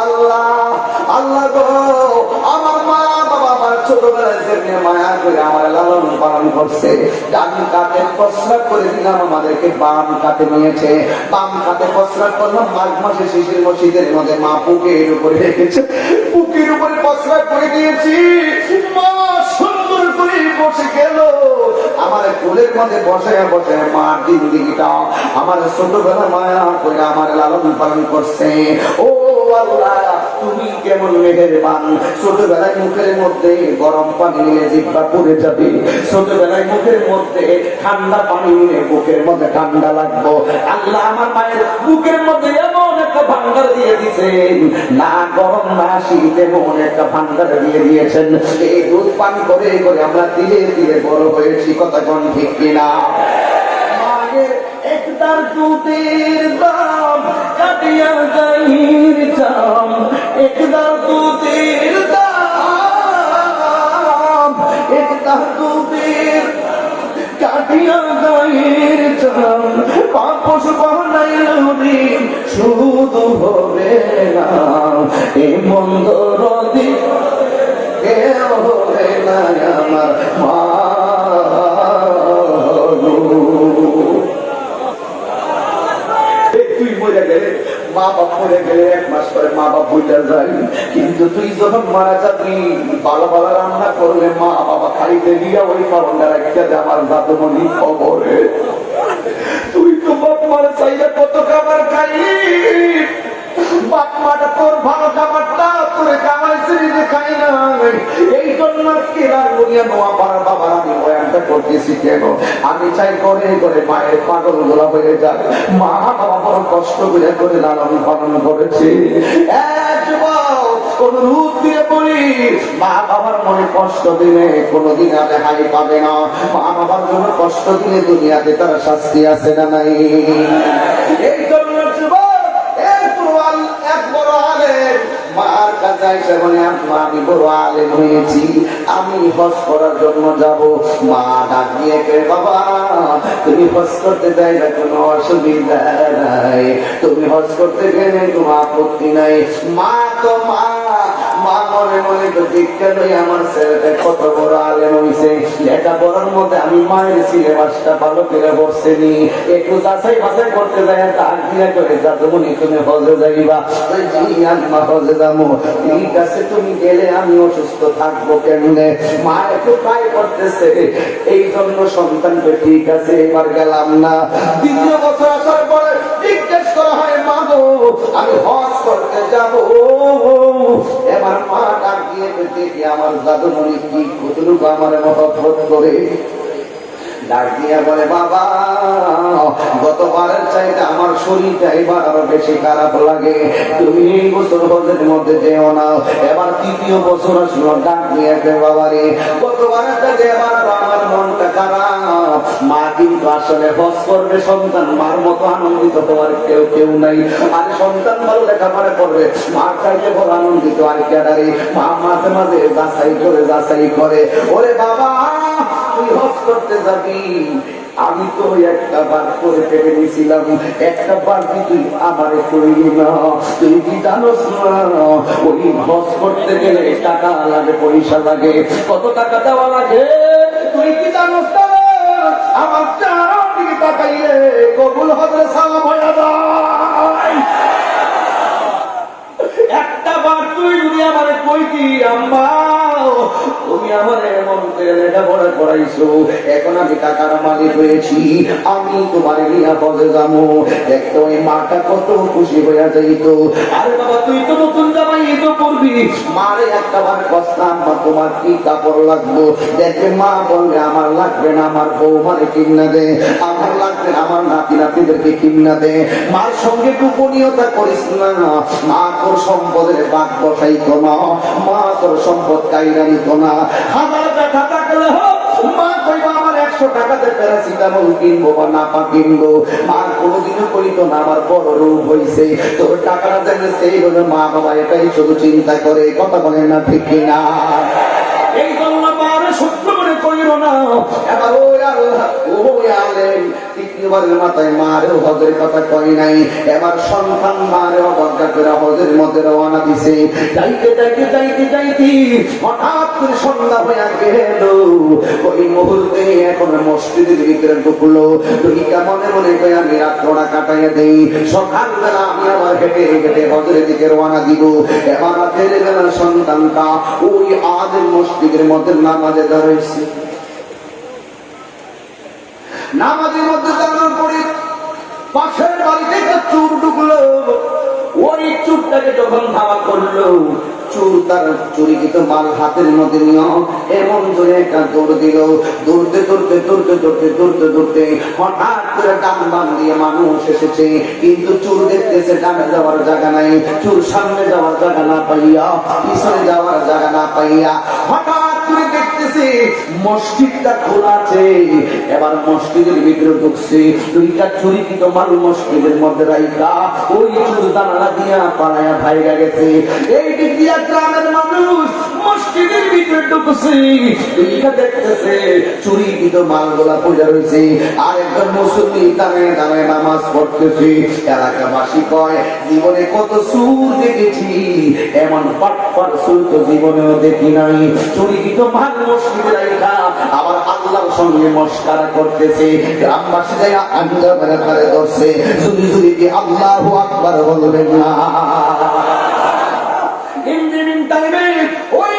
আল্লাহ, আল্লাহ গো আমার মা বাবা আমার ছোটবেলায় যেমনি মায়া করে আমার লালন পালন করছে, ডান কাতে প্রস্রাব করে দিলাম আমাদেরকে বাম কাতে নিয়েছে, বাম কাতে প্রস্রাব করলাম মাঘ মাসে শিশির মসজিদের মধ্যে মা বুকের উপরে রেখেছে, বুকের উপরে প্রস্রাব করে দিয়েছি, মা সুন্দর করে বসে গেল। আমার আমার কোলের মধ্যে বসায় বসায় মার জিন্দিগিটা আমার ছোটবেলা মায়া করে আমার লালন পালন করছে। ও আল্লাহ, তুমি কেমন মেহেরবান। ছোটবেলায় মুখের মধ্যে গরম পানি নিলে জিহ্বা পুড়ে যাবে, ছোটবেলায় মুখের মধ্যে ঠান্ডা পানি নিলে বুকের মধ্যে ঠান্ডা লাগবো। আল্লাহ আমার মায়ের বুকের মধ্যে এমন একটা ভান্ডার দিয়ে দিয়েছেন, না গরম না শীত, এমন একটা ভান্ডার দিয়ে দিয়েছেন। এই দুধ পান করে করে আমরা ধীরে ধীরে বড় হয়েছি, কথা কোন ঠিক কিনা? মায়ের একটার দুধের দাম কাটিয়া গাইর চাম, একটার দুধের দাম, একটার দুধের কাটিয়া গাইর চাম, পাপস বানাইল দিন শুধু হবে না, এ মন্দর দিন কেউ হবে না আমার মা। তুই মরে গেলে, মা বাপ মরে গেলে 1 মাস পরে মা বাপ বইটা যায়, কিন্তু তুই যখন মারা যাবি ভালো ভালো রান্না করলে মা বাবা খাইতে গিয়া ওই খাবারটা রাখিয়া দে আমার দাদুমণি খবরে। তুই তো বাপ মারা চাইলে কত খাবার খাইলি, বাপ মাটা তোর ভালো খাবারটা তোরে কামাইছে নিজে খাই না। এই জন্য আজকে রাঙ্গুনিয়া নোয়াপাড়ার বাবার আমি বয়ানটা করতেছি কেন, আমি চাই করে করে মায়ের পাগল গোলা হয়ে যাক। মা বাবা বড় কষ্ট করে করে লালন পালন করেছে। অনুরোধ দিয়ে বলি, মা বাবার মনে কষ্ট দিলে কোনোদিন আলে হাই পাবে না। মা বাবার জন্য কষ্ট দিলে দুনিয়াতে তার শাস্তি আছে না নাই? এই জন্য মার কাছে এসে বলে আমি বড় আলেম হয়েছি, আমি হজ করার জন্য যাব। মা ডাক দিয়ে কে, বাবা তুমি হজ করতে যাই না, কোনো অসুবিধা নাই, তুমি হজ করতে গেলে কোনো আপত্তি নাই। মা তো মা, মা মনে মনে তো দেখতে লই আমার ছেলেটা কত বড় আলেম হয়েছে, লেখা পড়ার মধ্যে আমি মায়ের সিলেবাসটা ভালো করে বসছেনি, একটু যাচাই বাছাই করতে যাই, ডাক দিয়ে করে দাদুমণি তুমি হজে যাইবা? আম্মা হজে যাবো। ঠিক আছে, তুমি গেলে আমি অসুস্থ থাকবো কেমনে? মা একটু ট্রাই করতেছে, এই জন্য সন্তানকে ঠিক আছে এবার গেলাম না। 2 বছর আসার পরে জিজ্ঞেস করা হয়, মা গো আমি হজ করতে যাব। এবার মা ডাক দিয়ে দেখি আমার দাদুমণি কি কতটুকু আমার মহব্বত করে, ডাক দিয়া বলে, বাবা গতবারের চাইতে আমার শরীরটা এবার আরো বেশি খারাপ লাগে, তুমি এই বছর হজের মধ্যে যেও না। এবার 3য় বছর আসলো, ডাক দিয়ে বাবা রে গতবারের চাইতে এবার আমার মনটা খারাপ। মা কিন্তু আসলে হজ করবে, সন্তান মার মতো আনন্দিত হওয়ার কেউ নাই। আর সন্তান ভালো লেখাপড়া করবে, মার চাইতে বড় আনন্দিত আর কেডারে। মা মাঝে মাঝে যাচাই করে, ওরে বাবা তুই হজ করতে যাবি, আমি তো একটা বার করে পেরে নিয়েছিলাম, একটা বার কি তুই আমারে করলি না? তুই কি জানোস না ওই হজ করতে গেলে টাকা লাগে, পয়সা লাগে, কত টাকা দেওয়া লাগে? তুই কি জানোস না আমার চারদিকে তাকাইলে কবুল হজরে সালাম হয়ে যায়। একটা বার তুই যদি আমারে কইতি, আম্মা তুমি আমার এমন লেখাপড়া করাইছো, এখন আমি টাকার মালিক হয়েছি, আমি তোমার নিয়ে হজে যাবো, দেখতো ওই মাটা কত খুশি হইয়া যাইতো। আরে বাবা তুই তো নতুন জামাই তো পরবি, মারে একটা বার কষ্টাম বা তোমার কি কাপড় লাগবো? দেখবে মা বলবে আমার লাগবে না, আমার বউ মানে কিনা দে, আমার লাগবে আমার নাতি নাতিদেরকে কিনা দে। মার সঙ্গে গোপনীয়তা করিস না, মা তোর সম্পদের বাদ বসাইতো না, মা তোর সম্পদ কাইরা নিত না। 1000 টাকা থাকলে হোক, মা কইবা আমার 100 টাকাতে প্যারাসিটামল কিনবো বা নাপা কিনবো। মা কোনোদিনও কইতো না আমার বড় রোগ হয়েছে, তোর টাকাটা জানলে সেই হলো। মা বাবা এটাই শুধু চিন্তা করে, কথা বলেন না ঠিক কিনা? এই জন্য মারে সত্য মনে করিল না। এবার ওই আল্লাহ ওই আলেম 3বারের মাথায় মারে হজের কথা কই নাই, এবার সন্তান মারে অবজ্ঞা করে হজের মধ্যে রওনা দিছে। যাইতে হঠাৎ করে সন্ধ্যা হইয়া গেল। ওই মুহূর্তে এখন মসজিদের ভিতরে ঢুকলো। তুই মনে মনে কই আমি রাত্রটা কাটাইয়া দেই, সকালবেলা আমি আবার হেঁটে হেঁটে হজরের দিকে রওনা দিব। এবার রাতের বেলা সন্তানটা ওই আদের মসজিদের মধ্যে নামাজে দাঁড়াইছে। নামাজের মধ্যে দাঁড়ানোর পরে পাশের বাড়িতে একটা চোর ঢুকলো। ওই চোরটাকে যখন ধাওয়া করলো, চোর তার চুরিকৃত মাল হাতের মধ্যে নিয়ে এমন জোরে একটা দৌড় দিল। দৌড়তে দৌড়তে দৌড়তে দৌড়তে দৌড়তে দৌড়তে হঠাৎ করে ডান বাম দিয়ে মানুষ এসেছে, কিন্তু চোর দেখতেছে ডানে যাওয়ার জায়গা নাই। চোর সামনে যাওয়ার জায়গা না পাইয়া, পিছনে যাওয়ার জায়গা না পাইয়া হঠাৎ করে দেখতেছে মসজিদটা খোলা আছে। এবার মসজিদের ভিতরে ঢুকছে, দুইটা চুরিকৃত মাল মসজিদের মধ্যে রাইখা ওই চোর জানালা দিয়া পালায়া ভাইরা গেছে। এই দিক দিয়া গ্রামের মানুষ মসজিদের ভিতরে ঢুকছে, এইটা দেখতেছে চুরিকৃত মালগুলা পড়ে রয়েছে। আর একজন মুসল্লি দাঁড়িয়ে দাঁড়িয়ে নামাজ পড়তেছে। এলাকাবাসী কয়, জীবনে কত চুর দেখেছি, এমন পাটপাট চুর তো জীবনেও দেখি নাই। চুরিকৃত মাল মসজিদে রাইখা আবার আল্লাহর সঙ্গে মস্কারা করতেছে। গ্রামবাসী যায় আঞ্জা মেরে ধরে ধরছে, জুরি জুরি দিয়ে আল্লাহু আকবার বলবেন না। ওই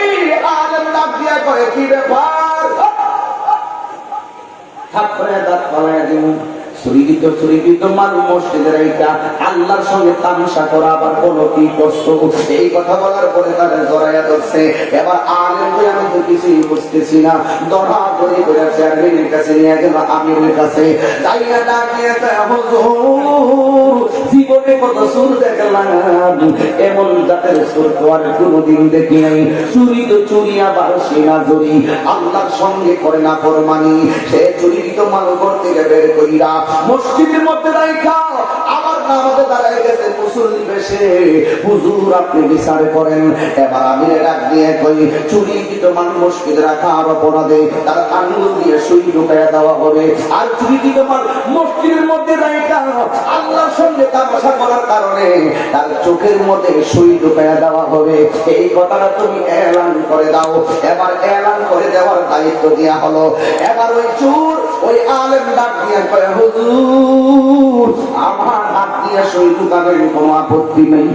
আলেম ডাক দিয়া করে, কি ব্যাপার? থাপ্পড়ে দাঁত পালাইয়া দিন। চুরিকৃত মাল মসজিদের এইটা আল্লাহর সঙ্গে তামাশা করা আবার বলো কি করছো? এই কথা বলার পরে তাদের জড়াইয়া ধরছে। এবার আলেম বলে, আমি তো কিছুই বুঝতেছি না। দড়া ধরে করে চেয়ারম্যানের কাছে নিয়ে গেল, আমিরের কাছে যাইয়া ডাক দিয়ে হুজুর, জীবনে কত সুর দেখলাম, এমন জাতের সুর তো আর কোনোদিন দেখি নাই। চুরি তো চুরি, আবার সেনা চুরি, আল্লাহর সঙ্গে করে না ফরমানি। সে চুরিকৃত মাল করতে বের করিরা মসজিদের মধ্যে রাইখা আবার নামাজে দাঁড়ায় গেছে মুসল্লি বেশে। হুজুর, আপনি বিচার করেন। এবার আমি ডাক দিয়ে কই, চুরিকৃত মাল মসজিদে রাখা আর অপরাধে তার আঙুল দিয়ে সুই ঢুকাইয়া দেওয়া হবে। আর চুরিকৃত মাল মসজিদের মধ্যে রাইখা আল্লাহর সঙ্গে তামাশা করার কারণে তার চোখের মধ্যে সুই ঢুকাইয়া দেওয়া হবে। এই কথাটা তুমি এলান করে দাও। এবার এলান করে দেওয়ার দায়িত্ব দেওয়া হলো। এবার ওই চোর ওই আলেম ডাক দিয়ে কয়, হুজুর, আমার হাত দিয়ে সই ঢুকাবেন কোনো আপত্তি নেই,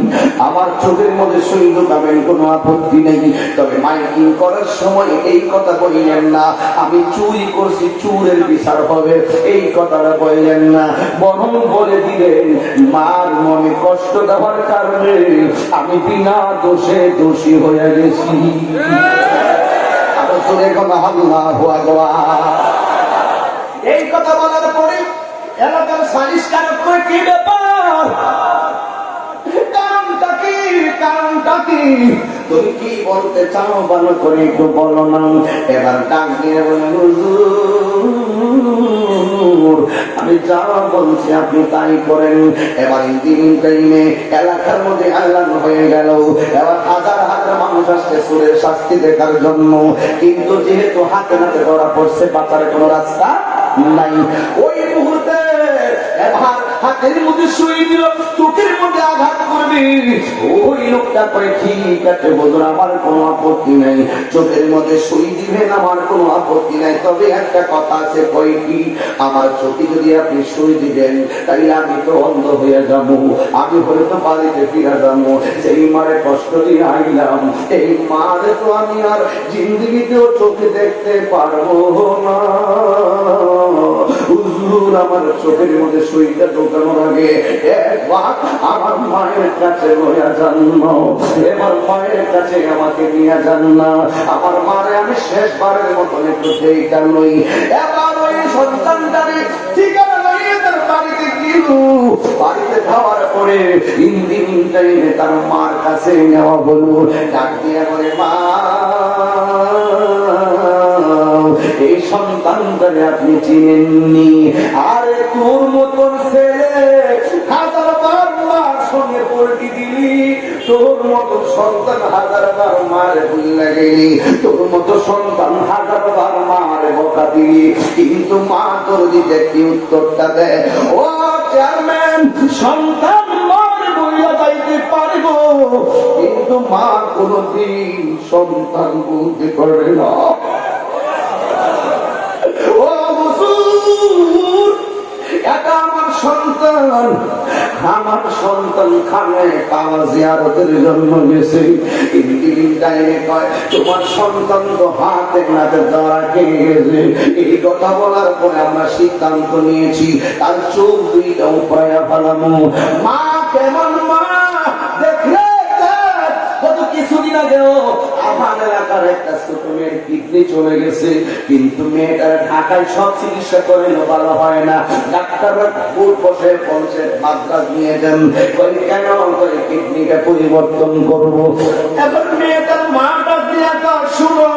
আমার চোখের মধ্যে সই ঢুকাবেন কোনো আপত্তি নেই, তবে মাইকিং করার সময় এই কথা বললেন না আমি চুরি করছি, চুরের বিচার হবে, এই কথাটা বললেন না। বরং বলে দিলেন, মার মনে কষ্ট দেওয়ার কারণে আমি বিনা দোষে দোষী হয়ে গেছি। আল্লাহু আকবার। এই কথা বলার পরে এলাকার সালিশ কারক করে, কি ব্যাপার, কারণটা কি, কারণটা কি, তুমি কি বলতে চাও ভালো করে একটু বলো না। এবার ডাক দিয়ে বলে, হুজুর, আমি যা বলছি আপনি তাই করেন। এবার দিন টাইমে এলাকার মধ্যে আল্লাহ হয়ে গেল। এবার হাজার হাজার মানুষ আসছে চোরের শাস্তি দেখার জন্য, কিন্তু যেহেতু হাতে হাতে ধরা পড়ছে, বাঁচার কোনো রাস্তা নাই। ওই মুহূর্তে এবার হাতের মধ্যে সুই দিল, চোখের মধ্যে আঘাত করবে। ওই লোকটা করে, ঠিক আছে হুজুর, আমার কোনো আপত্তি নাই, চোখের মধ্যে সুই দিবেন, আমার কোনো আপত্তি নাই, তবে একটা কথা আছে, কই কি, আমার চোখে যদি আপনি সুই দিবেন তাইলে আমি তো অন্ধ হয়ে যাব, আমি হয়তো বাড়িতে ফিরে যাব, সেই মারে কষ্ট দিয়ে আইলাম, এই মারে তো আমি আর জিন্দগিতেও চোখে দেখতে পারবো না। হুজুর, আমার চোখের মধ্যে সুইটা ঢোকানোর আগে একবার আমার মায়ের কাছে লইয়া যান না, এবার মায়ের কাছে আমাকে নিয়ে যান না, আমার মারে আমি শেষবারের মতন একটু সেইটা লই। এবার ওই সন্তানটারে ঠিকানা লইয়ে তার বাড়িতে গেল। বাড়িতে যাওয়ার পরে ইন্দিন টাইমে তার মার কাছে নেওয়া হলো। ডাক দিয়ে বলে, মা, এই সন্তানটারে আপনি চিনেননি, আরে তোর মতন ছেলে হাজার বার মার সঙ্গে পল্টি দিলি, তোর মতো সন্তান হাজার বার মারে ভুলে গেলি, তোর মতো সন্তান হাজার বার মারে বকা দিলি, কিন্তু মা তোর দিকে কি উত্তরটা দেয়? ও চেয়ারম্যান, সন্তান মার বইয়া যাইতে পারব, কিন্তু মা কোনদিন সন্তান বলতে পারবে না। ও হুজুর, এটা আমার সন্তান, আমার সন্তান খানে কাবা জিয়ারতের জন্য গেছে, তোমার সন্তান তো হাতে নাতে ধরা খেয়ে গেছে। এই কথা বলার পরে আমরা সিদ্ধান্ত নিয়েছি তার চোখ দুইটা উপায় ফেলামো। মা কেমন মা দেখলে কিছুদিন আগেও আমার এলাকার একটা ছোট মেয়ের কিডনি চলে গেছে, কিন্তু মেয়েটার ঢাকায় সব চিকিৎসা করে ভালো হয় না। ডাক্তাররা ভুল বসে পৌঁছে মাদ্রাজ নিয়ে যান, কেন করে কিডনিটা পরিবর্তন করবো। এখন মেয়েটার মাটা দিয়ে শুনো,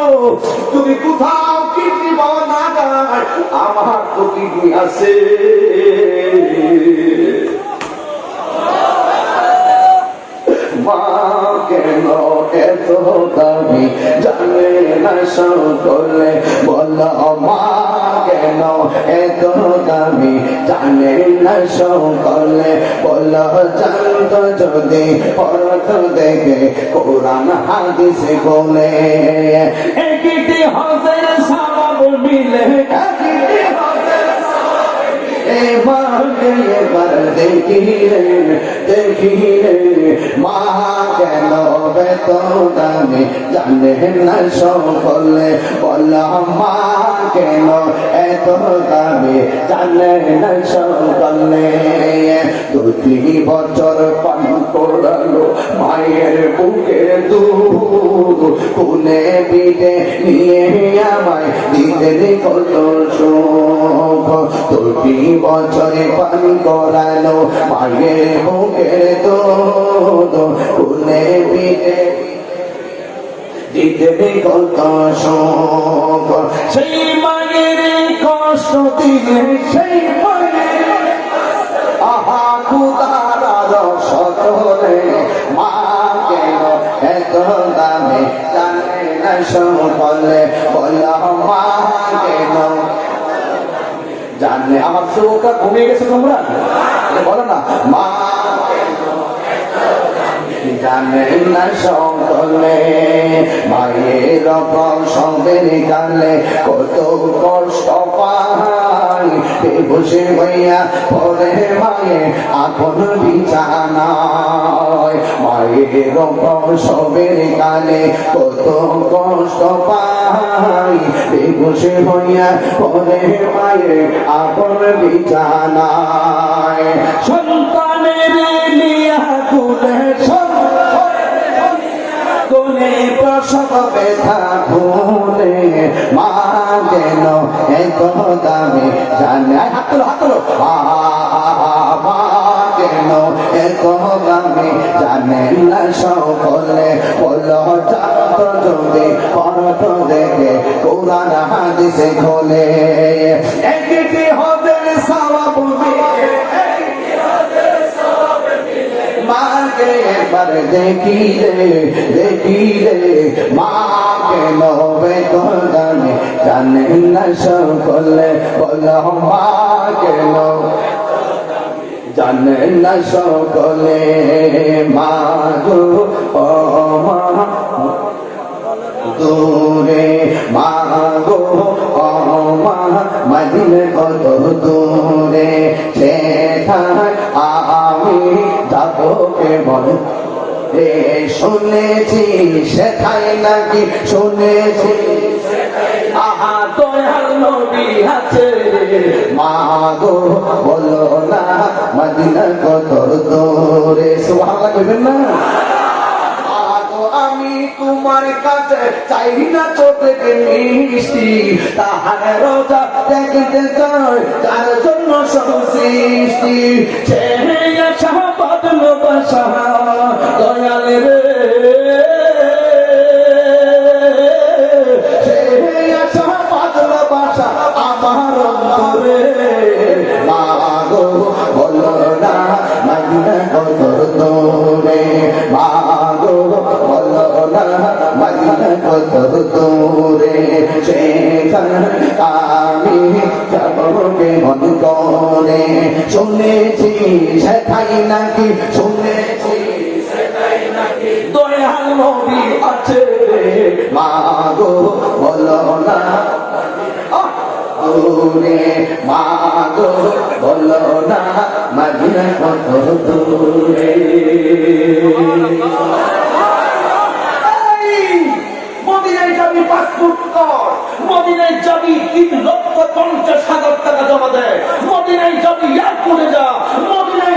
তুমি কোথাও কিডনি পাওয়া না যায়, আমার তো কিডনি আছে। মা কেন এত দাবি জানে না সকলে, বলো মা কেন এত দাবি জানে না সকলে, বলো জানতো যদি পড়ত দেখে কোরআন হাদিসে বলে, একটি হজের সওয়াব মিলে, মা কেন বেতনে জানে না সকলে, বলো মা কেন এত দামে জানে না সকলে। 2-3 বছর পান করালো মায়ের বুকের দুধ, কোনে পিঠে নিয়ে আমায় দিতে কত সুখ। 2 বছরে পান করালো মায়ের বুকের দুধ, কোনে পিঠে দিতে কত সুখ। সেই মায়ের কষ্ট দিলে, সেই মায়ের আহা খুদার সতরে, মা কেন এত দামে জানে না সকলে, বলো মা কেন জানে। আমার চোখটা ঘুমিয়ে গেছে তোমরা বলো না, মা জানে না সকলে, মায়ের প্রসবের কালে কত কষ্ট পাই, বসে হইয়া পরে মায়ে আপন বিছানায়, মায়ের প্রসবের কালে কত কষ্ট পাই, বসে হইয়া পরে মায়ে আপন বিছানায়। সন্তানের নিয়া কুলে কোনে প্রসব ব্যথা ভুলে, মা কেন এত দামে জানে, হাত তোলো মা কেন এত দামে জানে না সকলে, বলো জানতো যদি পড়ত দেখে কোরআন হাদিসে খোলে, একটি হজের সওয়াব মিলে, মাকে একবার দেখি রে মা কেন বেতনে জানে না সকলে, বলো মা কেন জানে না সকলে। মা গো ও মা দূরে, মা গো ও মা মদিনা কত দূরে, সেখানে আমি যাবো কেমন শুনেছি, সেখাই নাকি শুনেছি আহা দয়াল নবী আছে, মা গো বলো না মদিনা কত দূরে। সুবহানাল্লাহ কইবেন না? আমি তোমার কাছে চাই না চোখে মিষ্টি, তাহার রোজা দেখতে চাই তার জন্য সব সৃষ্টি, সে আশা বদল বাসা দয়াল রে, সে আশা বদল বাসা আমার অন্তরে, মা গো বলো না মদিনা কত দূরে, মা গো বলো না মদিনা কত দূরে, সেখানে আমি যাবো কেমন করে, শুনেছি সেখাই নাকি শুনেছি দয়াল নবী আছে, মা গো বলো না দূরে, মা গো বলো না মদিনা কত দূরে। মদিনায় যাবি পাসপোর্ট কর, মদিনায় যাবি 3,50,000 টাকা জমা দেয়, মদিনায় যাবি এয়ারপোর্টে যা, মদিনায়